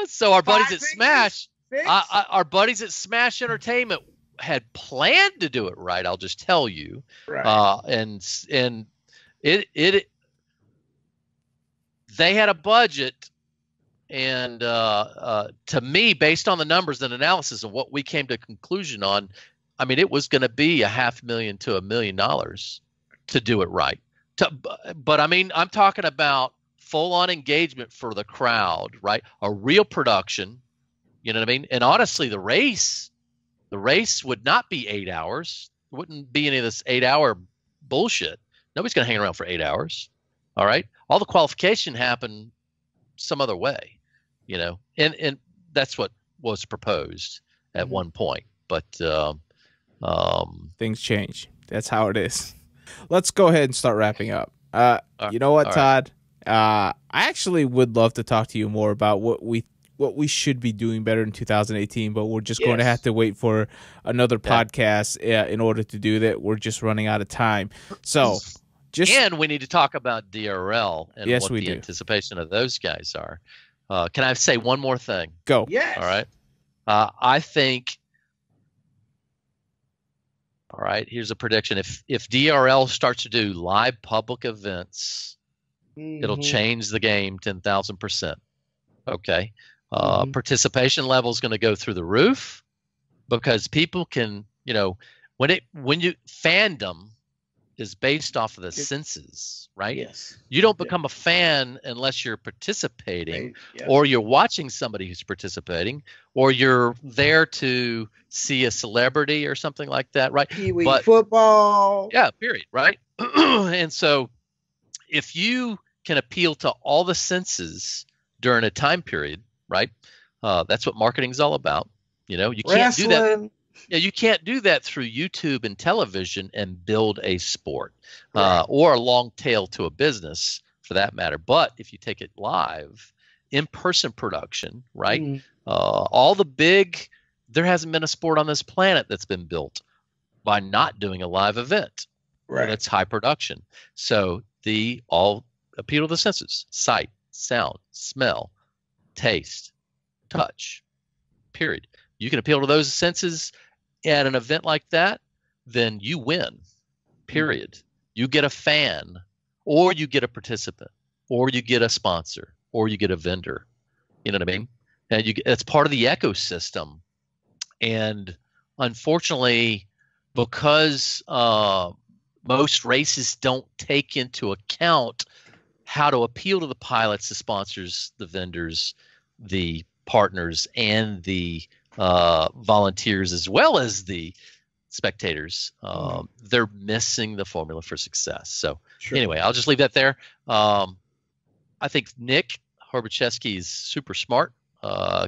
So our buddies at Smash, our buddies at Smash Entertainment had planned to do it right. I'll just tell you. Right. And they had a budget. And to me, based on the numbers and analysis of what we came to a conclusion on, I mean, it was going to be $500,000 to $1 million to do it right. But I mean, I'm talking about full-on engagement for the crowd, right? A real production, you know what I mean? And honestly, the race would not be 8 hours. It wouldn't be any of this 8-hour bullshit. Nobody's going to hang around for 8 hours. All right. All the qualification happened some other way, you know, and that's what was proposed at one point. but things change. That's how it is. Let's go ahead and start wrapping up. You know what, all Todd? I actually would love to talk to you more about what we should be doing better in 2018, but we're just going to have to wait for another podcast in order to do that. We're just running out of time. So, and we need to talk about DRL and yes, what we the do. anticipation of those guys are. Can I say one more thing? Go. Yes. All right. I think. All right. Here's a prediction. If DRL starts to do live public events, it'll change the game 10,000%. Okay. Participation level is going to go through the roof because people can, fandom is based off of the senses, right? Yes. You don't become a fan unless you're participating or you're watching somebody who's participating or you're there to see a celebrity or something like that, right? But football. Yeah, period, right? And so if you can appeal to all the senses during a time period, right? That's what marketing is all about. You can't do that. Yeah, you can't do that through YouTube and television and build a sport or a long tail to a business for that matter. But if you take it live, in-person production, right? There hasn't been a sport on this planet that's been built by not doing a live event. Right. And it's high production. So all appeal to the senses: sight, sound, smell, taste, touch, period. You can appeal to those senses at an event like that, then you win, period. You get a fan, or you get a participant, or you get a sponsor, or you get a vendor. You know what I mean? And it's part of the ecosystem. And unfortunately, because most races don't take into account how to appeal to the pilots, the sponsors, the vendors, the partners, and the volunteers, as well as the spectators, they're missing the formula for success. So anyway, I'll just leave that there. I think Nick Horbacheski is super smart,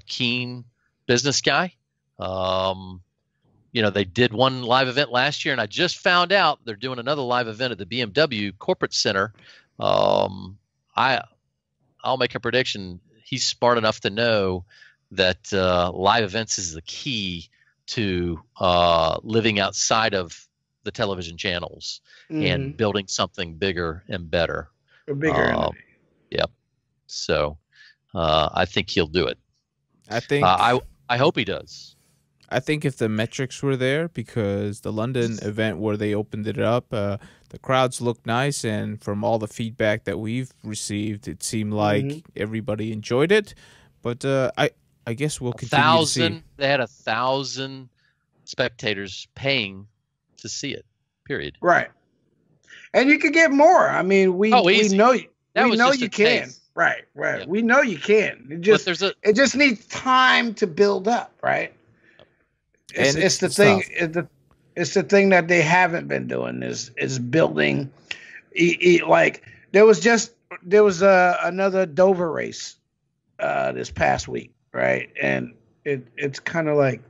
keen business guy. They did one live event last year, and I just found out they're doing another live event at the BMW Corporate Center. I'll make a prediction. He's smart enough to know that live events is the key to living outside of the television channels and building something bigger and better. Yep. So I think he'll do it. I hope he does. I think if the metrics were there, because the London event where they opened it up, the crowds looked nice, and from all the feedback that we've received, it seemed like everybody enjoyed it. But I guess we'll continue to see. They had 1,000 spectators paying to see it. Period. Right. And you could get more. I mean, we know you can. Right. Yeah. We know you can. It just needs time to build up, right? It's the thing. It's the thing that they haven't been doing is building. Like there was another Dover race this past week, right? And it's kind of like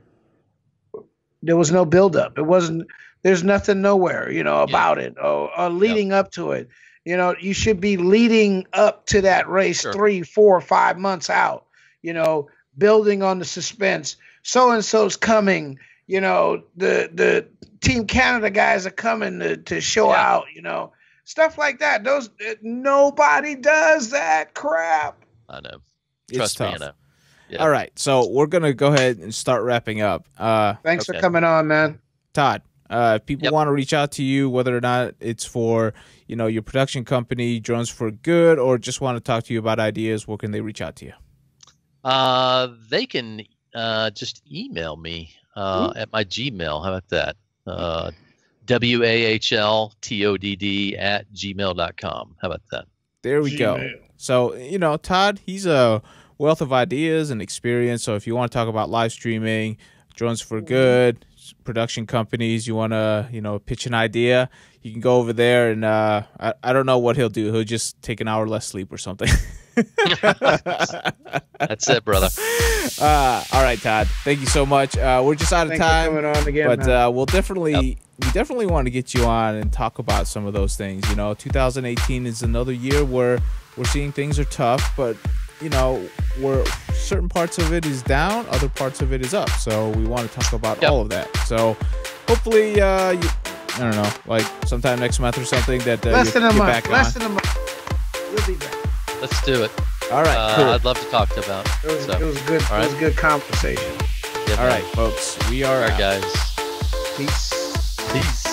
there was no buildup. It wasn't. There's nothing nowhere, about it or leading up to it. You should be leading up to that race 3, 4, 5 months out. Building on the suspense. So and so's coming. The Team Canada guys are coming to show out. Stuff like that. Nobody does that crap. I know. Trust me, I know. Yeah. All right, so we're gonna go ahead and start wrapping up. Thanks for coming on, man. Todd, if people want to reach out to you, whether or not it's for your production company, Drones for Good, or just want to talk to you about ideas, where can they reach out to you? They can just email me at my Gmail. How about that? wahltodd@gmail.com. How about that? There we go. So, Todd, he's a wealth of ideas and experience. So if you want to talk about live streaming, Drones for Good, production companies, you want to, pitch an idea, you can go over there and I don't know what he'll do. He'll just take an hour less sleep or something. That's it, brother. All right, Todd. Thank you so much. We're just out of time. Thanks for coming on again, but we'll definitely we definitely want to get you on and talk about some of those things. 2018 is another year where we're seeing things are tough, but where certain parts of it is down, other parts of it is up. So we want to talk about all of that. So hopefully, I don't know, like sometime next month or something that less than a month. Back less on. than a month. We'll be back. Let's do it. All right, cool. I'd love to talk about it. It was good. All right. It was good conversation. Yeah, all right, folks. We are all right, out. guys. Peace. Peace.